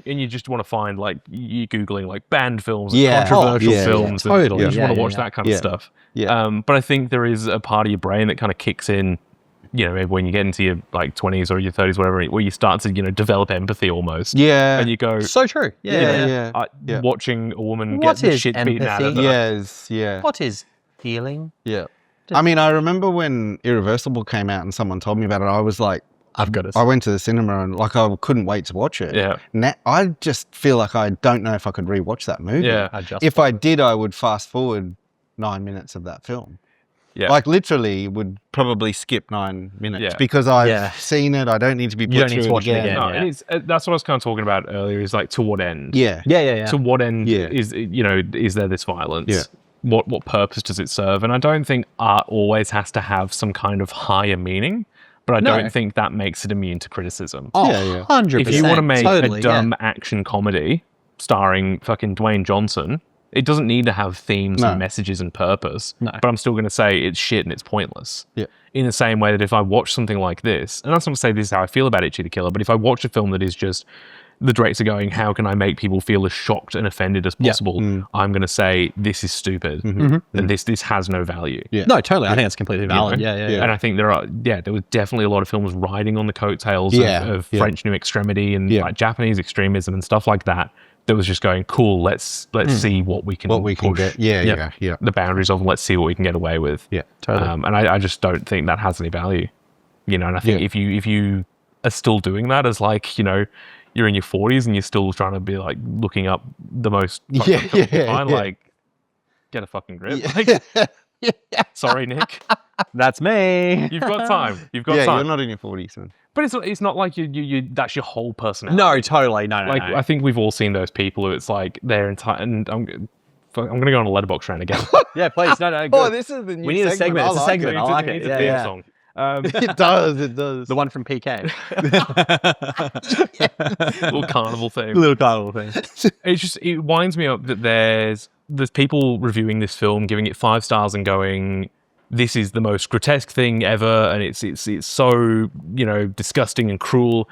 and you just want to find like, you Googling like banned films, and Yeah. controversial Oh, yeah, films. yeah. And Totally. you just Yeah, want to yeah, watch yeah. that kind of Yeah. stuff. Yeah. But I think there is a part of your brain that kind of kicks in, maybe when you get into your like 20s or your 30s, whatever, where you start to, develop empathy almost. Yeah. And you go, so true. Yeah. watching a woman What get the is shit beaten out of empathy? her. Yes. Yeah. What is feeling? Yeah. I mean, I remember when Irreversible came out and someone told me about it, I was like, I've got it. I went to the cinema and like I couldn't wait to watch it. Yeah. Now, I just feel like I don't know if I could rewatch that movie. Yeah. If I did, I would fast forward 9 minutes of that film. Yeah. Like literally would probably skip 9 minutes Yeah. because I've seen it. I don't need to be put don't need through to it watch it again. again. No, Yeah. and it's that's what I was kind of talking about earlier. Is like, to what end? Yeah. Yeah. To what end Yeah. is there this violence? Yeah. What purpose does it serve? And I don't think art always has to have some kind of higher meaning, but I No. don't think that makes it immune to criticism. Oh, Yeah. 100%. If you want to make totally, a dumb action comedy starring fucking Dwayne Johnson, it doesn't need to have themes No. and messages and purpose. No. But I'm still going to say it's shit and it's pointless. Yeah. In the same way that if I watch something like this, and I'm not going to say this is how I feel about Ichi the Killer, but if I watch a film that is just the director going, how can I make people feel as shocked and offended as possible? I'm going to say, this is stupid. And this has no value. Yeah. No, totally. I think it's completely valid. know? Yeah. And I think there was definitely a lot of films riding on the coattails of French New Extremity and like Japanese extremism and stuff like that. That was just going, cool, let's see what we can push. get. Yeah. The boundaries of, let's see what we can get away with. Yeah. Totally. And I just don't think that has any value. And I think if you are still doing that as like, you're in your 40s and you're still trying to be like looking up the most like, get a fucking grip. Like, sorry, Nick. That's me. You've got time. You've got Yeah, time. you're not in your 40s, man. But it's not like you that's your whole personality. No, totally. No. Like, I think we've all seen those people who it's like they're entire, and I'm going to go on a letterbox rant again. Yeah, please. No, Oh, good. this is the new We need a segment. It's a segment. I like it. It's Yeah, a theme yeah. song. It does. The one from PK. Little carnival thing. Little carnival thing. It winds me up that there's people reviewing this film, giving it 5 stars and going, this is the most grotesque thing ever, and it's so, you know, disgusting and cruel,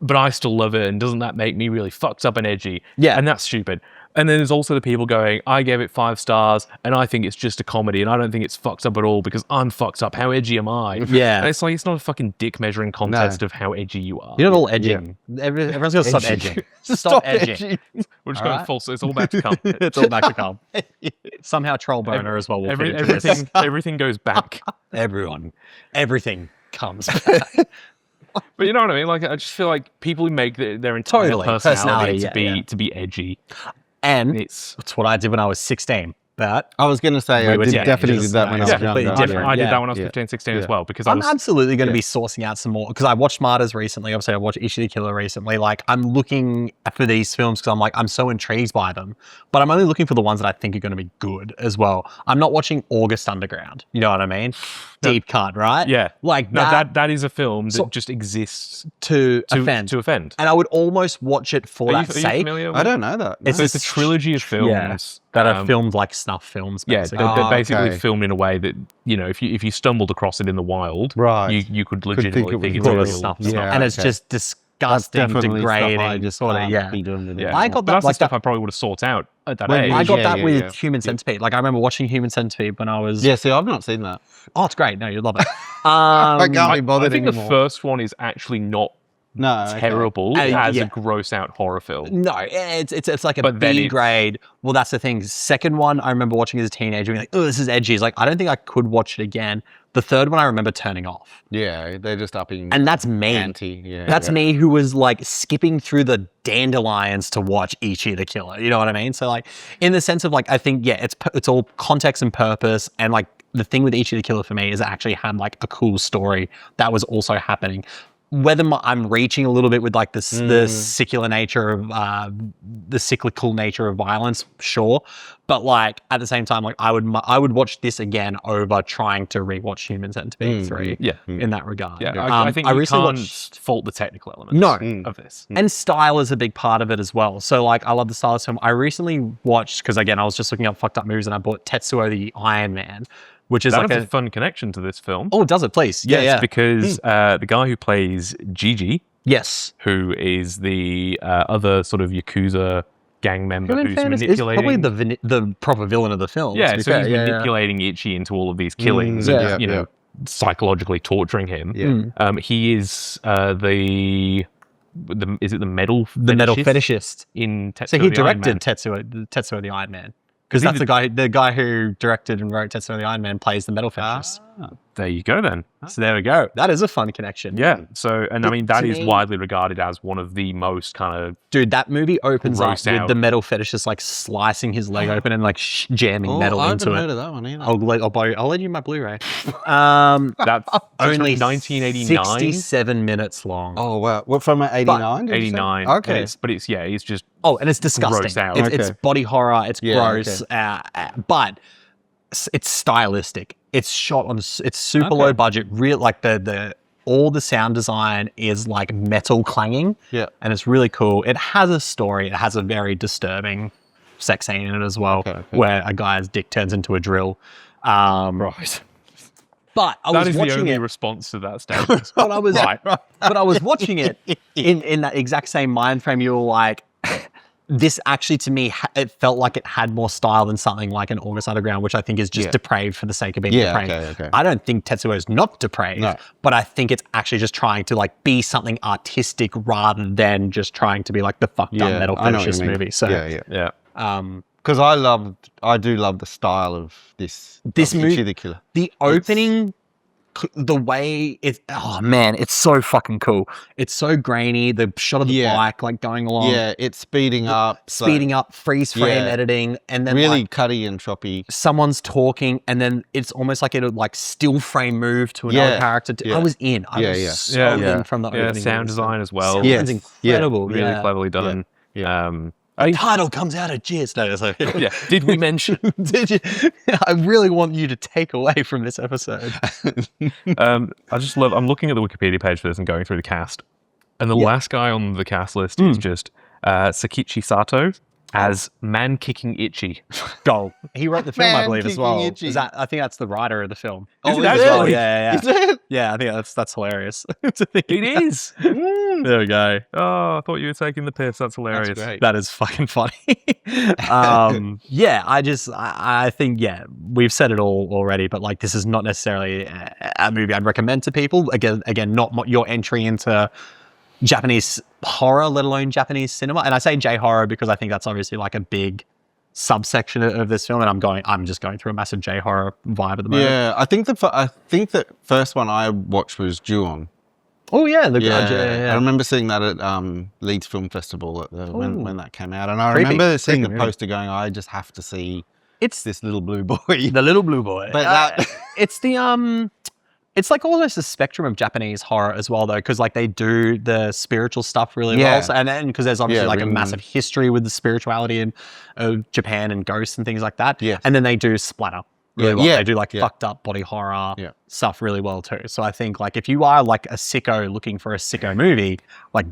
but I still love it, and doesn't that make me really fucked up and edgy? Yeah. And that's stupid. And then there's also the people going, I gave it 5 stars, and I think it's just a comedy, and I don't think it's fucked up at all because I'm fucked up. How edgy am I? Yeah. And it's like, it's not a fucking dick measuring contest of how edgy you are. You're not all edging. Everyone's got to stop edging. Stop edging. We're just going full, so it's all back to come. It's all back to come. Somehow troll boner as well will fit into this. Everything goes back. Everything comes back. But you know what I mean? Like, I just feel like people who make their entire personality to be edgy. And it's what I did when I was 16. But I was going to say, I definitely did that when I was younger. I did that when I was 15, 16 as well. Because I'm absolutely going to be sourcing out some more. Because I watched Martyrs recently. Obviously, I watched Ichi the Killer recently. Like, I'm looking for these films because I'm like, I'm so intrigued by them. But I'm only looking for the ones that I think are going to be good as well. I'm not watching August Underground. You know what I mean? Deep cut, right? Yeah. Like that is a film that just exists to offend. And I would almost watch it for that sake. Are you familiar with I don't know that. No. It's a trilogy of films that are filmed like snuff films. Basically. Yeah, they're basically filmed in a way that, you know, if you stumbled across it in the wild, you could legitimately think it's real snuff. Yeah, and it's just disgusting, degrading. I got that. That's like the stuff I probably would have sought out at that age. I got that with Human Centipede. Like, I remember watching Human Centipede when I was... Yeah, see, I've not seen that. Oh, it's great. No, you'd love it. I can't be bothered anymore. I think anymore. the first one is actually not terrible as a gross out horror film. No, it's like a B grade. Well, that's the thing. Second one, I remember watching as a teenager being like, oh, this is edgy. It's like, I don't think I could watch it again. The third one I remember turning off. Yeah, they're just upping. And that's me. That's me who was like skipping through the dandelions to watch Ichi the Killer. You know what I mean? So like, in the sense of like, I think, it's all context and purpose. And like, the thing with Ichi the Killer for me is it actually had like a cool story that was also happening. Whether I'm reaching a little bit with like the secular nature of the cyclical nature of violence, sure, but like at the same time, like I would watch this again over trying to rewatch Human Centipede 3. In that regard. Yeah, I think you can't fault the technical elements of this, and style is a big part of it as well. So like I love the style of this film. I recently watched, because again I was just looking up fucked up movies, and I bought Tetsuo the Iron Man. Which is that like has a fun connection to this film. Oh, does it, please? Yes, because the guy who plays Gigi, yes, who is the other sort of Yakuza gang member who's manipulating... Is probably the proper villain of the film. Yeah, so he's manipulating Ichi into all of these killings and, you know, psychologically torturing him. He is is it the metal fetishist? The metal fetishist. In Tetsuo so he directed Tetsuo the Iron Man. Because that's the guy who directed and wrote Tetsuo the Iron Man plays the metal fetishist. There you go then. So there we go. That is a fun connection. Yeah. So, and I mean, that is widely regarded as one of the most kind of... Dude, that movie opens up with the metal fetishist like slicing his leg open and like jamming metal into it. I haven't heard of that one either. I'll lend you my Blu-ray. That's only 1989. 67 minutes long. Oh, wow. What, from 89? 89. Okay. But it's just... Oh, and it's disgusting. Gross out. It's body horror. It's gross. But it's stylistic. It's shot on. It's super low budget. Real like all the sound design is like metal clanging. Yeah, and it's really cool. It has a story. It has a very disturbing sex scene in it as well, where a guy's dick turns into a drill. Right. But I was watching the only it. response to that statement. But I was But I was watching it in that exact same mind frame. You were like, this actually, to me, it felt like it had more style than something like an August Underground, which I think is just depraved for the sake of being depraved. Okay. I don't think Tetsuo is not depraved, but I think it's actually just trying to like be something artistic rather than just trying to be like the fucked up metal fetishist movie. So because I do love the style of this movie, Ichi the Killer. The opening. The way it's it's so fucking cool. It's so grainy. The shot of the bike like going along. Yeah, it's speeding up, freeze frame editing, and then really like, cutty and choppy. Someone's talking, and then it's almost like it'll like still frame move to another character. I was in. I was so in from the opening. Sound design as well. It's incredible. Really cleverly done. title comes out of jizz. No, it's like, yeah. Did we mention? Did you? I really want you to take away from this episode. I'm looking at the Wikipedia page for this and going through the cast, and the last guy on the cast list is just Sakichi Sato as man kicking Ichi. Goal. He wrote the film, I believe, as well. I think that's the writer of the film. Yeah. Is it? Yeah, I think that's hilarious. It is. There we go. Oh, I thought you were taking the piss. That's hilarious. That's great. That is fucking funny. I think, we've said it all already, but like, this is not necessarily a movie I'd recommend to people. Again, not your entry into Japanese horror, let alone Japanese cinema. And I say J-horror because I think that's obviously like a big subsection of this film, and I'm just going through a massive J-horror vibe at the moment. Yeah, I think the first one I watched was Ju-on. Oh yeah, The Grudge. Yeah. I remember seeing that at Leeds Film Festival when that came out, and I remember seeing the poster going, I just have to see this little blue boy. The little blue boy. But it's the it's like almost a spectrum of Japanese horror as well, though, because like they do the spiritual stuff really well, and then because there's obviously like a massive history with the spirituality in Japan and ghosts and things like that. Yeah, and then they do splatter really well. They do like fucked up body horror stuff really well too. So I think like if you are like a sicko looking for a sicko movie, like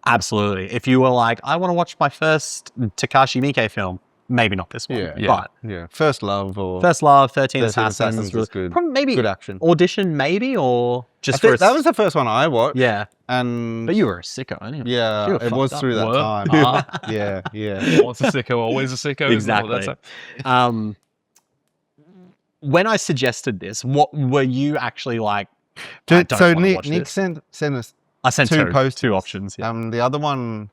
absolutely. If you were like, I want to watch my first Takashi Miike film, maybe not this one. But First Love, 13 Assassins was good. Probably maybe good action. Audition, maybe, or just that was the first one I watched. Yeah, and but you were a sicko, anyway. Yeah, it was through that time. Yeah. Once a sicko, always a sicko. Exactly. When I suggested this, what were you actually like? So Nick sent us. I sent two options. Yeah. The other one.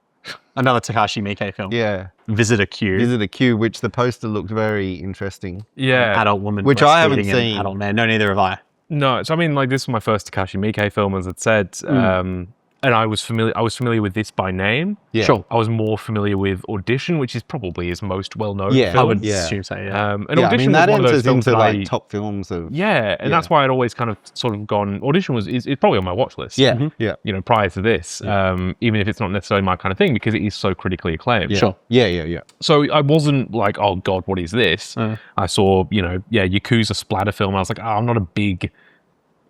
Another Takashi Miike film. Yeah. Visitor Q, which the poster looked very interesting. Yeah. Adult woman. Which I haven't seen. Adult man. No, neither have I. No. So, I mean, like, this was my first Takashi Miike film, as it said. And I was familiar with this by name. Yeah. Sure. I was more familiar with Audition, which is probably his most well-known film. I would assume so, yeah. And Audition that was one of those films into that like top films of... Yeah, and that's why I'd always kind of sort of gone... Audition is probably on my watch list. Yeah, yeah. You know, prior to this, even if it's not necessarily my kind of thing, because it is so critically acclaimed. Yeah. Sure. Yeah. So I wasn't like, oh God, what is this? I saw, Yakuza splatter film. I was like, I'm not a big...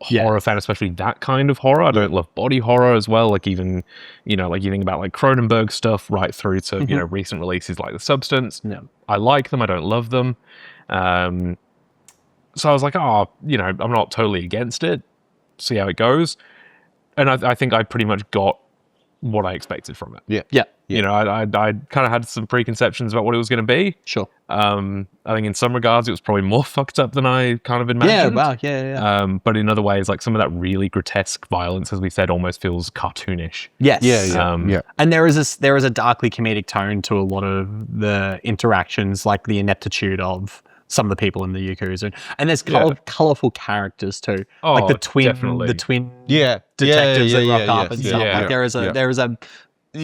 horror fan, especially that kind of horror. I don't love body horror as well. Like even, like you think about like Cronenberg stuff right through to, recent releases like The Substance. Yeah. I like them. I don't love them. So I was like, I'm not totally against it. See how it goes. And I think I pretty much got what I expected from it. Yeah. I kind of had some preconceptions about what it was going to be. Sure. I think in some regards it was probably more fucked up than I kind of imagined. Yeah. But in other ways, like some of that really grotesque violence, as we said, almost feels cartoonish. Yes. Yeah. And there is a darkly comedic tone to a lot of the interactions, like the ineptitude of some of the people in the Yakuza, and there's colorful characters too, like the twin detectives that rock up and stuff. Like there is a.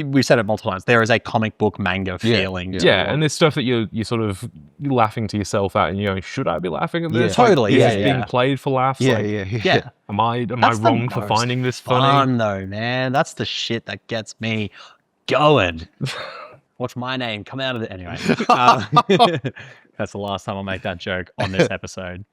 We've said it multiple times. There is a comic book manga feeling. Yeah, and there's stuff that you're sort of laughing to yourself at, and you're going, "Should I be laughing at this? Totally. Is this being played for laughs? Yeah. Am I wrong for finding this funny? Fun though, man. That's the shit that gets me going. What's my name? Come out of it anyway. That's the last time I'll make that joke on this episode.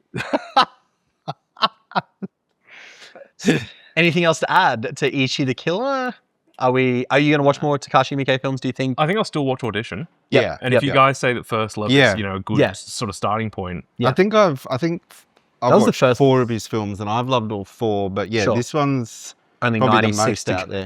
Anything else to add to Ichi the Killer? Are you going to watch more Takashi Miike films, do you think? I think I'll still watch Audition. Yeah. And if you guys say that First Love is, a good sort of starting point. Yeah. I think I've watched the first 4 of his films, and I've loved all 4. But this one's only probably 96 the most out there.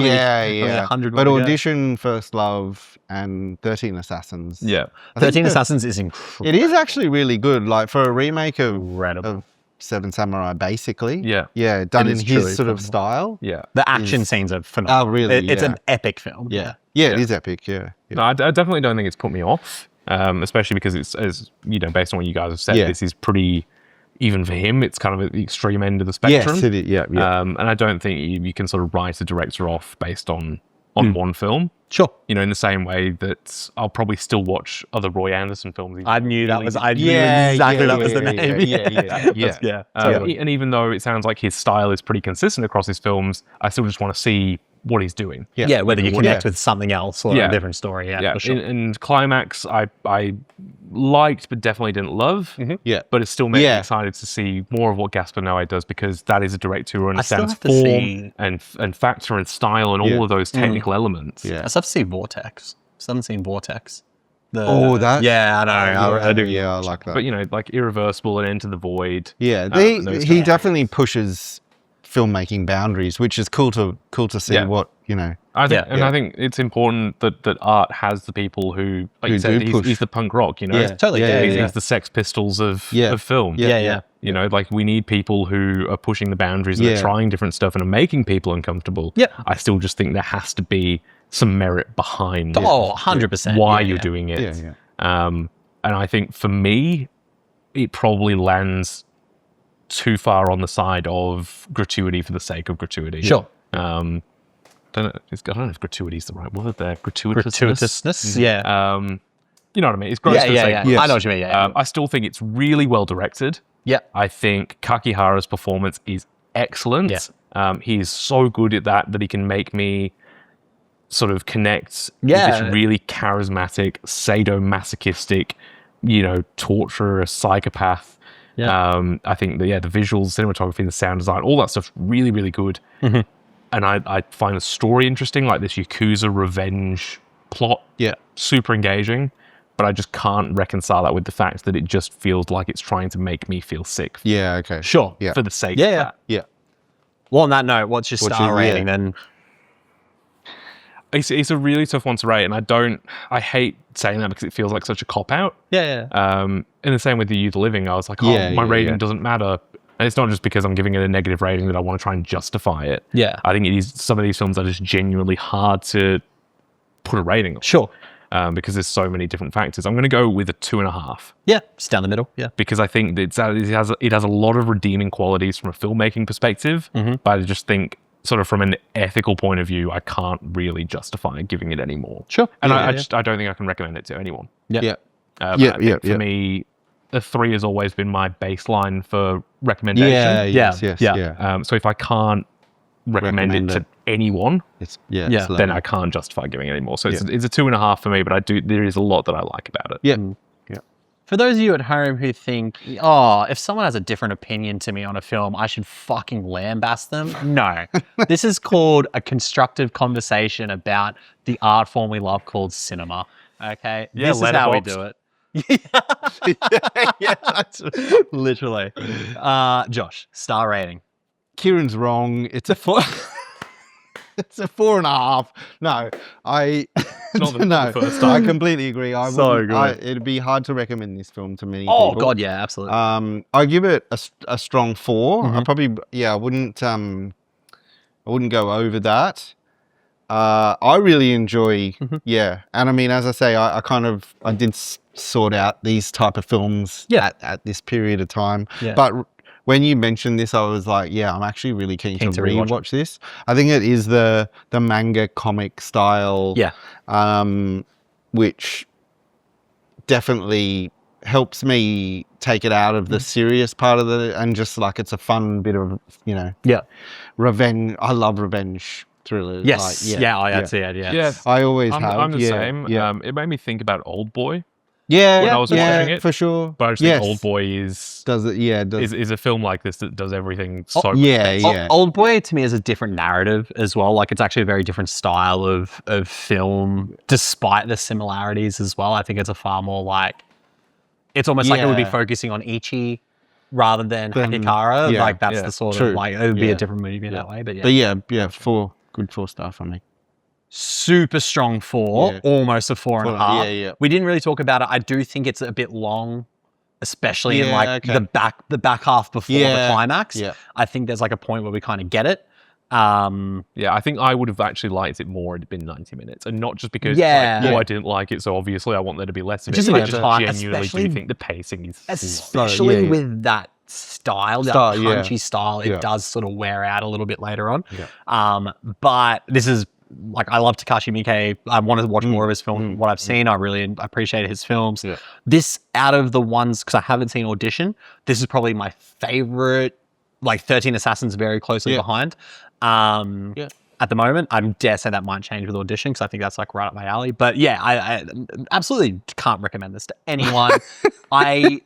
Yeah. 100 but Audition, First Love, and 13 Assassins. Yeah. 13 Assassins is incredible. It is actually really good. Like for a remake of incredible. Seven Samurai, basically. Yeah, done in his sort of style. Yeah, the action scenes are phenomenal. Oh, really? It's an epic film. Yeah, it is epic. Yeah. No, I definitely don't think it's put me off, especially because it's, as based on what you guys have said, this is pretty. Even for him, it's kind of at the extreme end of the spectrum. Yes, it is. Yeah. And I don't think you can sort of write a director off based on one film. Sure. In the same way that I'll probably still watch other Roy Anderson films. I knew that was the name. And even though it sounds like his style is pretty consistent across his films, I still just want to see what he's doing. Yeah, whether you connect with something else or a different story. Yeah, for sure. And Climax, I liked, but definitely didn't love. Yeah. But it still made me excited to see more of what Gaspar Noé does, because that is a director who understands form and factor and style and all of those technical elements. Yeah. I still have to see Vortex. Still haven't seen Vortex. That? Yeah, I know. I do. Yeah, I like that. But, you know, like Irreversible and Enter the Void. Yeah, he definitely pushes filmmaking boundaries, which is cool to see what, you know. I think it's important that art has the people who, like you said, he's the punk rock, you know. Yeah, totally. He's the Sex Pistols of film. Yeah. You know, like we need people who are pushing the boundaries and are trying different stuff and are making people uncomfortable. Yeah. I still just think there has to be some merit behind 100% why you're doing it. Yeah. And I think for me, it probably lands too far on the side of gratuity for the sake of gratuity. Sure. I don't know if gratuity is the right word there. Gratuitousness. Yeah. You know what I mean? It's gross for the sake of Yes. I know what you mean. Yeah. I still think it's really well directed. Yeah. I think Kakihara's performance is excellent. Yeah. He's so good at that he can make me sort of connect with this really charismatic, sadomasochistic, you know, torturer, psychopath. Yeah. I think the visuals, cinematography, the sound design, all that stuff's really, really good. And I find the story interesting, like this Yakuza revenge plot. Yeah. Super engaging. But I just can't reconcile that with the fact that it just feels like it's trying to make me feel sick. Yeah, okay. Sure. Yeah. For the sake of that. Yeah. Well, on that note, what's your star rating then? It's a really tough one to rate, and I hate saying that because it feels like such a cop-out. Yeah. In the same with the You the Living, I was like, my rating doesn't matter. And it's not just because I'm giving it a negative rating that I want to try and justify it. Yeah. I think it is some of these films are just genuinely hard to put a rating on. Sure. Because there's so many different factors. I'm going to go with a 2.5. Yeah, it's down the middle. Yeah. Because I think it has a lot of redeeming qualities from a filmmaking perspective, but I just think sort of from an ethical point of view, I can't really justify giving it any more. Sure. And I don't think I can recommend it to anyone. Yeah. For me, a 3 has always been my baseline for recommendation. Yeah. So if I can't recommend it to anyone, then I can't justify giving it anymore. So it's a 2.5 for me, but there is a lot that I like about it. Yeah. For those of you at home who think, if someone has a different opinion to me on a film, I should fucking lambast them. No. This is called a constructive conversation about the art form we love called cinema. Okay? Yeah, this is how we do it. That's literally. Josh, star rating. Kieran's wrong. It's a 4. It's a 4.5. No, I completely agree. It'd be hard to recommend this film to many people. Oh God, yeah, absolutely. I give it a strong 4. I probably I wouldn't go over that. I really enjoy and I mean, as I say, I did sort out these type of films at this period of time, but when you mentioned this, I was like, I'm actually really keen to rewatch this. I think it is the manga comic style, which definitely helps me take it out of the serious part of and just like it's a fun bit of, revenge. I love revenge thrillers. Yes. I'd say it. Yeah. I always have. I'm the same. It made me think about Old Boy. When I was watching it, for sure. But I just think Old Boy is a film like this that does everything so much. Old Boy to me is a different narrative as well. Like it's actually a very different style of film, despite the similarities as well. I think it's a far more like it's almost like it would be focusing on Ichi rather than Hakikara. Like that's the sort of like it would be a different movie in that way. But 4 star for me. Super strong 4, almost a 4.5. We didn't really talk about it. I do think it's a bit long, especially in like the back half before the climax. I think there's like a point where we kind of get it. I think I would have actually liked it more. It'd been 90 minutes, and not just because I didn't like it, so obviously I want there to be less of it. I just genuinely do think the pacing is especially with that style, that punchy style. It does sort of wear out a little bit later on. But this is. Like, I love Takashi Miike. I wanted to watch more of his films. What I've seen, I really appreciate his films. This, out of the ones, because I haven't seen Audition, this is probably my favorite. Like 13 Assassins very closely behind. at the moment. I dare say that might change with Audition because I think that's like right up my alley. But yeah, I absolutely can't recommend this to anyone. I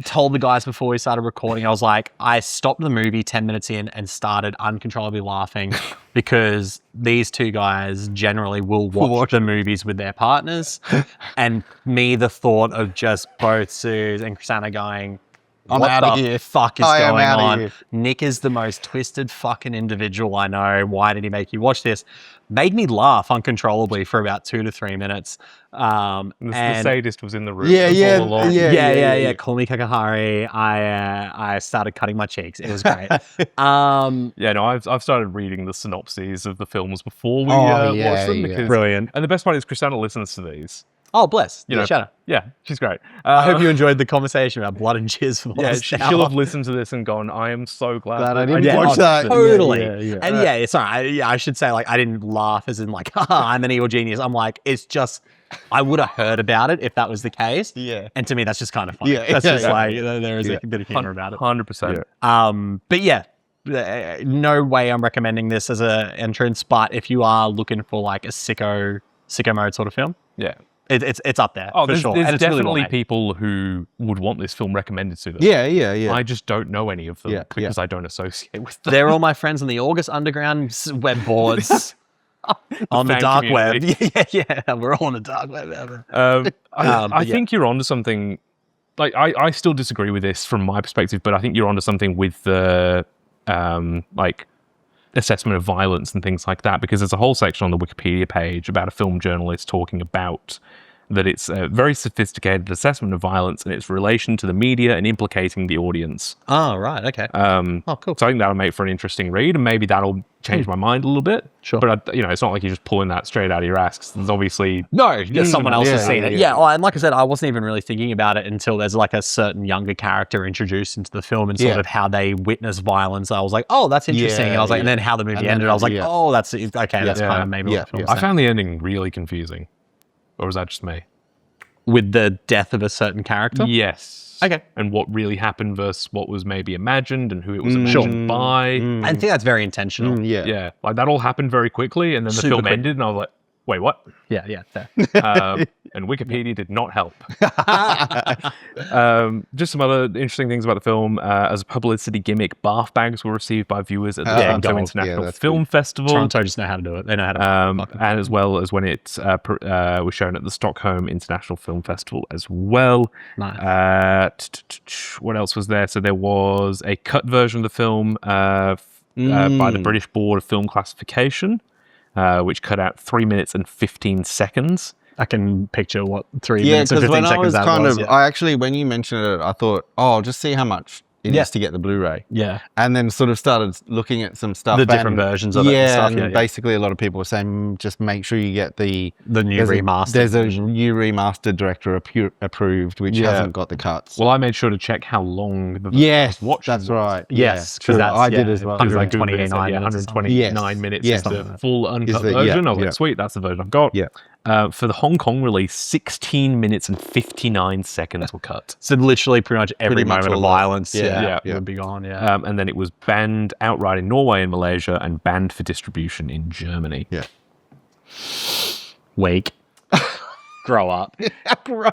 told the guys before we started recording, I was like, I stopped the movie 10 minutes in and started uncontrollably laughing because these two guys generally will watch the movies with their partners. And me, the thought of just both Suze and Chrisanna going, I'm out of here. Fuck is going on? Nick is the most twisted fucking individual I know. Why did he make you watch this? Made me laugh uncontrollably for about 2 to 3 minutes. The sadist was in the room. Yeah. Call me Kakahari. I started cutting my cheeks. It was great. I've started reading the synopses of the films before we watch them. Because, brilliant. And the best part is Chrisanna listens to these. Oh, bless. Shout out. Yeah, she's great. I hope you enjoyed the conversation about blood and jizz for she'll have listened to this and gone, I am so glad I didn't watch that. Totally. And sorry, I should say, like, I didn't laugh as in, like, I'm an evil genius. I'm like, it's just, I would have heard about it if that was the case. Yeah. And to me, that's just kind of funny. That's just like, there is a bit of humor about it. 100%. But yeah, no way I'm recommending this as an entrance, but if you are looking for, like, a sicko mode sort of film. Yeah. It's up there for sure. There's and it's definitely really people who would want this film recommended to them. Yeah. I just don't know any of them because I don't associate with them. They're all my friends on the August Underground web boards on the dark community. web. Yeah, we're all on the dark web. I think you're onto something. Like I still disagree with this from my perspective, but I think you're onto something with the like assessment of violence and things like that, because there's a whole section on the Wikipedia page about a film journalist talking about that it's a very sophisticated assessment of violence and its relation to the media and implicating the audience. Oh, right. Okay. Cool. So I think that'll make for an interesting read, and maybe that'll change my mind a little bit. Sure. But, it's not like you're just pulling that straight out of your ass, 'cause there's obviously... No, someone else has seen it. Yeah, and like I said, I wasn't even really thinking about it until there's like a certain younger character introduced into the film and sort of how they witness violence. I was like, oh, that's interesting. And I was like, and then how the movie ended, I was like, oh, that's okay. That's kind of maybe what the film I found the ending really confusing. Or was that just me? With the death of a certain character? Yes. Okay. And what really happened versus what was maybe imagined and who it was imagined by. I think that's very intentional. Yeah. Like that all happened very quickly, and then the film ended and I was like, wait, what? Yeah, fair. And Wikipedia did not help. Just some other interesting things about the film. As a publicity gimmick, bath bags were received by viewers at the Toronto International Film Festival. Toronto just know how to do it. They know how to and as well as when it was shown at the Stockholm International Film Festival as well. Nice. What else was there? So there was a cut version of the film by the British Board of Film Classification, which cut out 3 minutes and 15 seconds. I can picture what 3 minutes and 15 seconds that was. I actually, when you mentioned it, I thought, I'll just see how much it is to get the Blu-ray. Yeah. And then sort of started looking at some stuff. The different versions of it and stuff. And basically a lot of people were saying, just make sure you get the new remastered. There's a new remastered director approved, which hasn't got the cuts. Well, I made sure to check how long the watch. That's right. Yes, because I did as well. 129 minutes is the full uncut version. I was like, sweet, that's the version I've got. Yeah. For the Hong Kong release, 16 minutes and 59 seconds were cut. So literally pretty much every moment of violence would be gone, and then it was banned outright in Norway and Malaysia and banned for distribution in Germany. Yeah. Weak. Grow up. No,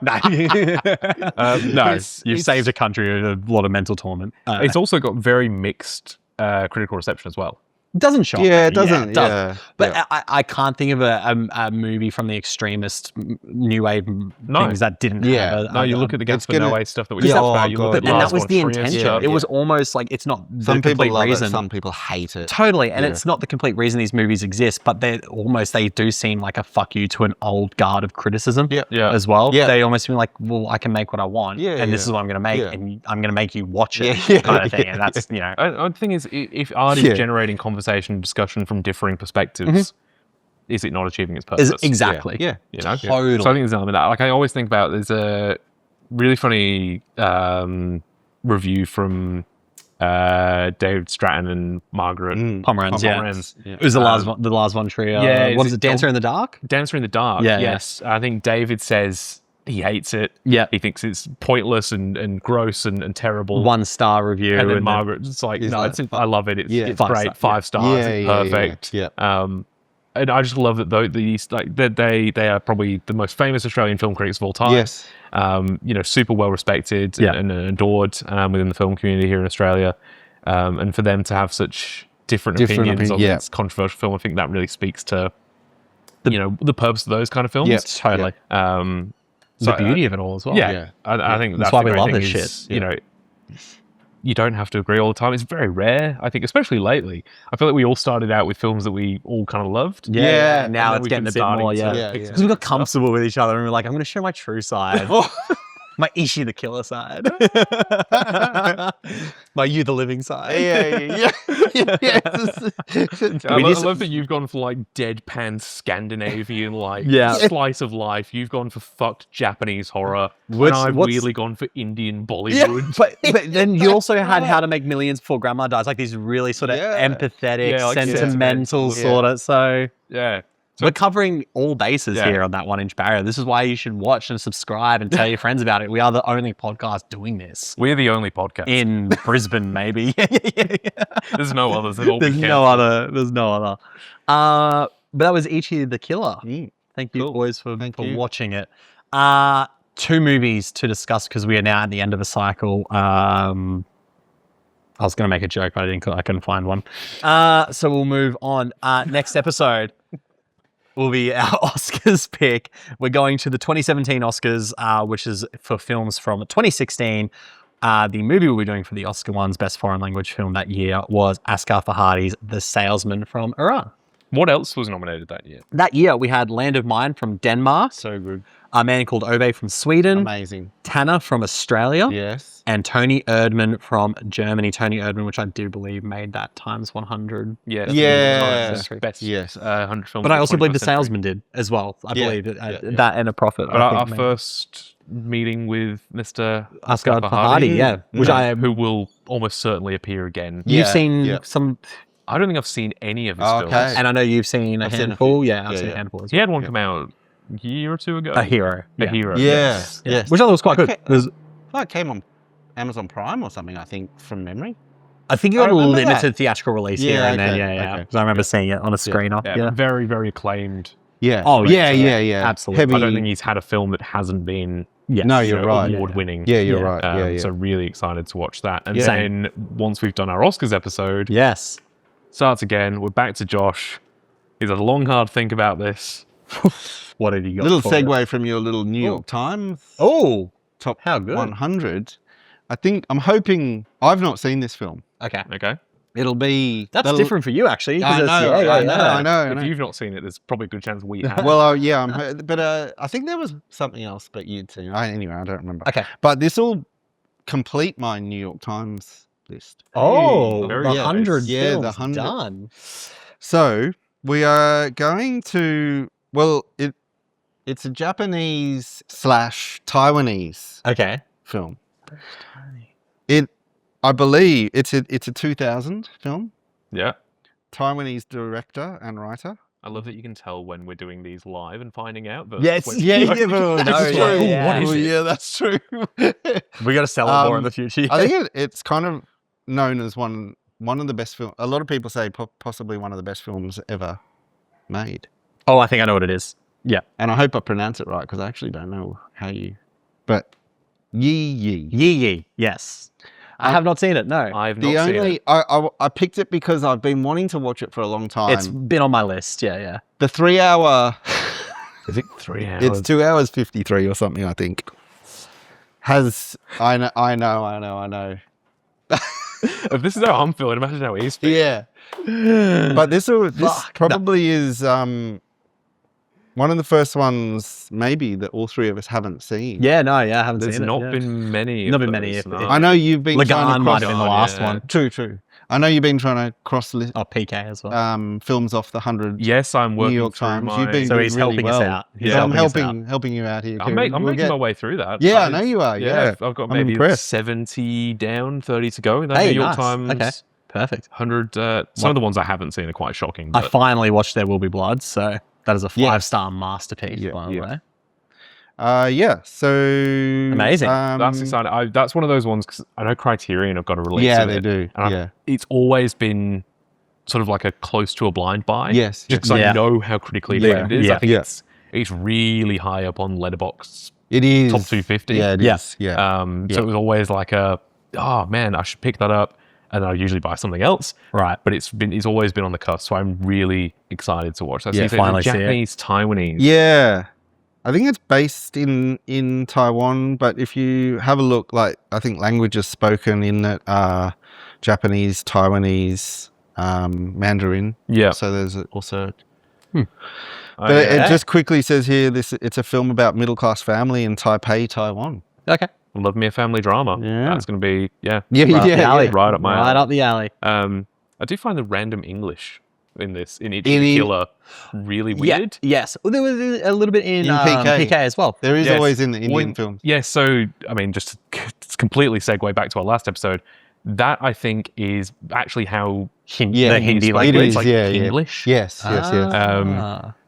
you've saved a country a lot of mental torment. It's also got very mixed critical reception as well. It doesn't shock me. It doesn't. But I can't think of a movie from the extremist new wave things that didn't have you look at the Gaspar Noé stuff that we talked about. You look at and that was the intention. It was almost like it's not the complete reason. Some people hate it. Totally. And it's not the complete reason these movies exist, but they do seem like a fuck you to an old guard of criticism as well. Yeah. They almost feel like, well, I can make what I want and this is what I'm going to make and I'm going to make you watch it kind of thing. And that's, The thing is, if art is generating conversation discussion from differing perspectives, is it not achieving its purpose? Exactly. Yeah. Totally. So I think there's an element of that. Like I always think about, there's a really funny review from David Stratton and Margaret Pomeranz. It was the Lars von Trier. What is it? Dancer in the Dark? Dancer in the Dark. Yes. I think David says He hates it. Yeah. He thinks it's pointless and gross and terrible. 1-star review. And then Margaret's like, no, I love it. It's great. 5 stars. It's perfect. Yeah. And I just love that they are probably the most famous Australian film critics of all time. Yes. Super well respected and adored within the film community here in Australia. And for them to have such different opinions on this controversial film, I think that really speaks to the purpose of those kind of films. Yeah, totally. The beauty of it all as well. Yeah. I think that's why we the love great this thing shit. You don't have to agree all the time. It's very rare, I think, especially lately. I feel like we all started out with films that we all kind of loved. Yeah. Now it's getting a bit more, because we got comfortable with each other and we're like, I'm going to show my true side. My Ichi the Killer side. My You the Living side. Yeah. I love that you've gone for like deadpan Scandinavian, slice of life. You've gone for fucked Japanese horror. And I've really gone for Indian Bollywood. Yeah, but then you also had How to Make Millions Before Grandma Dies, like these really sort of empathetic, sentimental sort of. So yeah. We're covering all bases here on that 1 Inch Barrier. This is why you should watch and subscribe and tell your friends about it. We are the only podcast doing this. We're the only podcast. In Brisbane, maybe. There's no others. There's no other. But that was Ichi the Killer. Thank you, boys, for watching it. 2 movies to discuss because we are now at the end of a cycle. I was going to make a joke, but I couldn't find one. So we'll move on. Next episode will be our Oscars pick. We're going to the 2017 Oscars, which is for films from 2016. The movie we'll be doing for the Oscar ones, Best Foreign Language Film that year, was Asghar Farhadi's The Salesman from Iran. What else was nominated that year? That year, we had Land of Mine from Denmark. So good. A Man Called Ove from Sweden. Amazing. Tanner from Australia. Yes. And Tony Erdmann from Germany. Tony Erdmann, which I do believe made that times 100. Yeah. Best 100 films. But I also believe The Salesman did as well. I believe that and A Prophet. But our first meeting with Mr. Asghar Farhadi, who will almost certainly appear again. You've seen some... I don't think I've seen any of his films. And I know you've seen a handful. I've seen a handful as well. He had one come out a year or 2 ago. A Hero. Yes. Which I thought was quite good. It came on Amazon Prime or something, I think, from memory. I think you got a limited theatrical release here and then, because I remember seeing it on a screen. Very, very excited. Yeah. Oh, Absolutely. I don't think he's had a film that hasn't been award-winning. Yeah, you're right. So really excited to watch that. And then once we've done our Oscars episode, starts again. We're back to Josh. He's had a long, hard think about this. What have you got? Little segue from your little New York Times. Top 100. I'm hoping. I've not seen this film. Okay. It'll be. That's different for you, actually. I know. If you've not seen it, there's probably a good chance we have. Well, but I think there was something else, but you'd seen. Anyway, I don't remember. Okay. But this will complete my New York Times list. The 100 films the 100. done. So we are going to. Well, it's a Japanese / Taiwanese film. I believe it's a 2000 film. Yeah. Taiwanese director and writer. I love that you can tell when we're doing these live and finding out. But That's true. We got to sell it more in the future. I think it's kind of known as one of the best films. A lot of people say possibly one of the best films ever made. Oh, I think I know what it is. Yeah. And I hope I pronounce it right because I actually don't know how you... But Yi. Yes. I have not seen it, no. I've not seen it. I picked it because I've been wanting to watch it for a long time. It's been on my list, yeah. The 3 hour... Is it 3 hours? It's 2 hours 53 or something, I think. I know. If this is how I'm feeling, imagine how he's feeling. Yeah. But this probably is one of the first ones, maybe, that all three of us haven't seen. Yeah, I haven't seen it. There's not been many. Not been many. I know you've been trying to might have been the last one. True. I know you've been trying to cross list. Oh, PK as well. Films off the 100. Yes, I'm working New York Times. You've been so he's really helping us out. I'm helping you out here. I'm making my way through that. Yeah, I know you are. Yeah, I've got maybe 70 down, 30 to go. That New York Times. Okay, perfect. 100. Some of the ones I haven't seen are quite shocking. I finally watched There Will Be Blood, so that is a 5-star masterpiece, by the way. Yeah. So Amazing. That's exciting. That's one of those ones because I know Criterion have got a release. Yeah, of they it, do. and Yeah. it's always been sort of like a close to a blind buy. Yes. Just because I know how critically acclaimed it is. Yeah. I think it's really high up on Letterboxd. It is top 250. Yeah, it is. Yeah. So it was always like oh man, I should pick that up, and I usually buy something else. Right. But it's always been on the cusp, so I'm really excited to watch that. Yeah, finally see it. Japanese, Taiwanese. Yeah. I think it's based in Taiwan, but if you have a look, like I think languages spoken in it are Japanese, Taiwanese, Mandarin. Yeah. So there's also. But it just quickly says here it's a film about middle class family in Taipei, Taiwan. Okay. Love me a family drama. Yeah. That's going to be Right up the alley. right up my alley. Right up the alley. I do find the random English in Ichi The Killer really weird. Yes. Well, there was a little bit in PK. PK as well. There is always in the Indian films. Yeah, so, I mean, just to completely segue back to our last episode, that I think is actually how the Hindi language. It is, like English. Yes.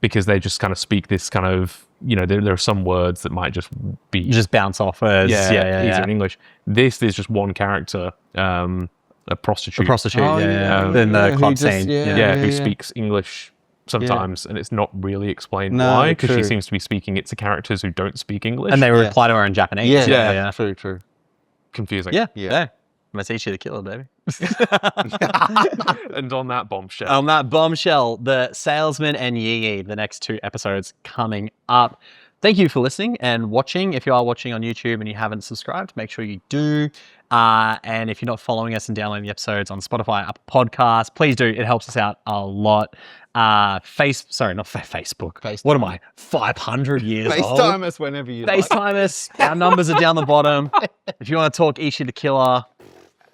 Because they just kind of speak this kind of, there are some words that might just be... Just bounce off as, easier in English. This is just one character, a prostitute. In the club scene. Who speaks English sometimes, and it's not really explained why, because she seems to be speaking it to characters who don't speak English. And they reply to her in Japanese. Yeah. True. Confusing. Yeah. That's Ichi the Killer, baby. And on that bombshell. The Salesman and Yi, the next 2 episodes coming up. Thank you for listening and watching. If you are watching on YouTube and you haven't subscribed, make sure you do. And if you're not following us and downloading the episodes on Spotify, Apple Podcasts, please do. It helps us out a lot. Facebook. What am I? 500 years old? FaceTime us whenever you like. FaceTime us. Our numbers are down the bottom. If you want to talk Ichi the Killer,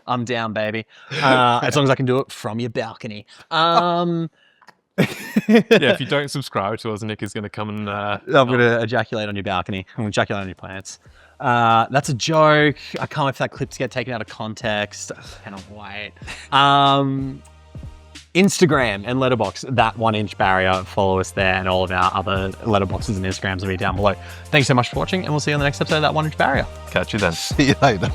I'm down, baby. As long as I can do it from your balcony. If you don't subscribe to us, Nick is going to come and... I'm going to ejaculate on your balcony. I'm going to ejaculate on your plants. That's a joke. I can't wait for that clip to get taken out of context. I cannot wait. Instagram and Letterboxd, that 1 inch barrier. Follow us there, and all of our other Letterboxds and Instagrams will be down below. Thanks so much for watching, and we'll see you on the next episode of that 1 inch barrier. Catch you then. See you later.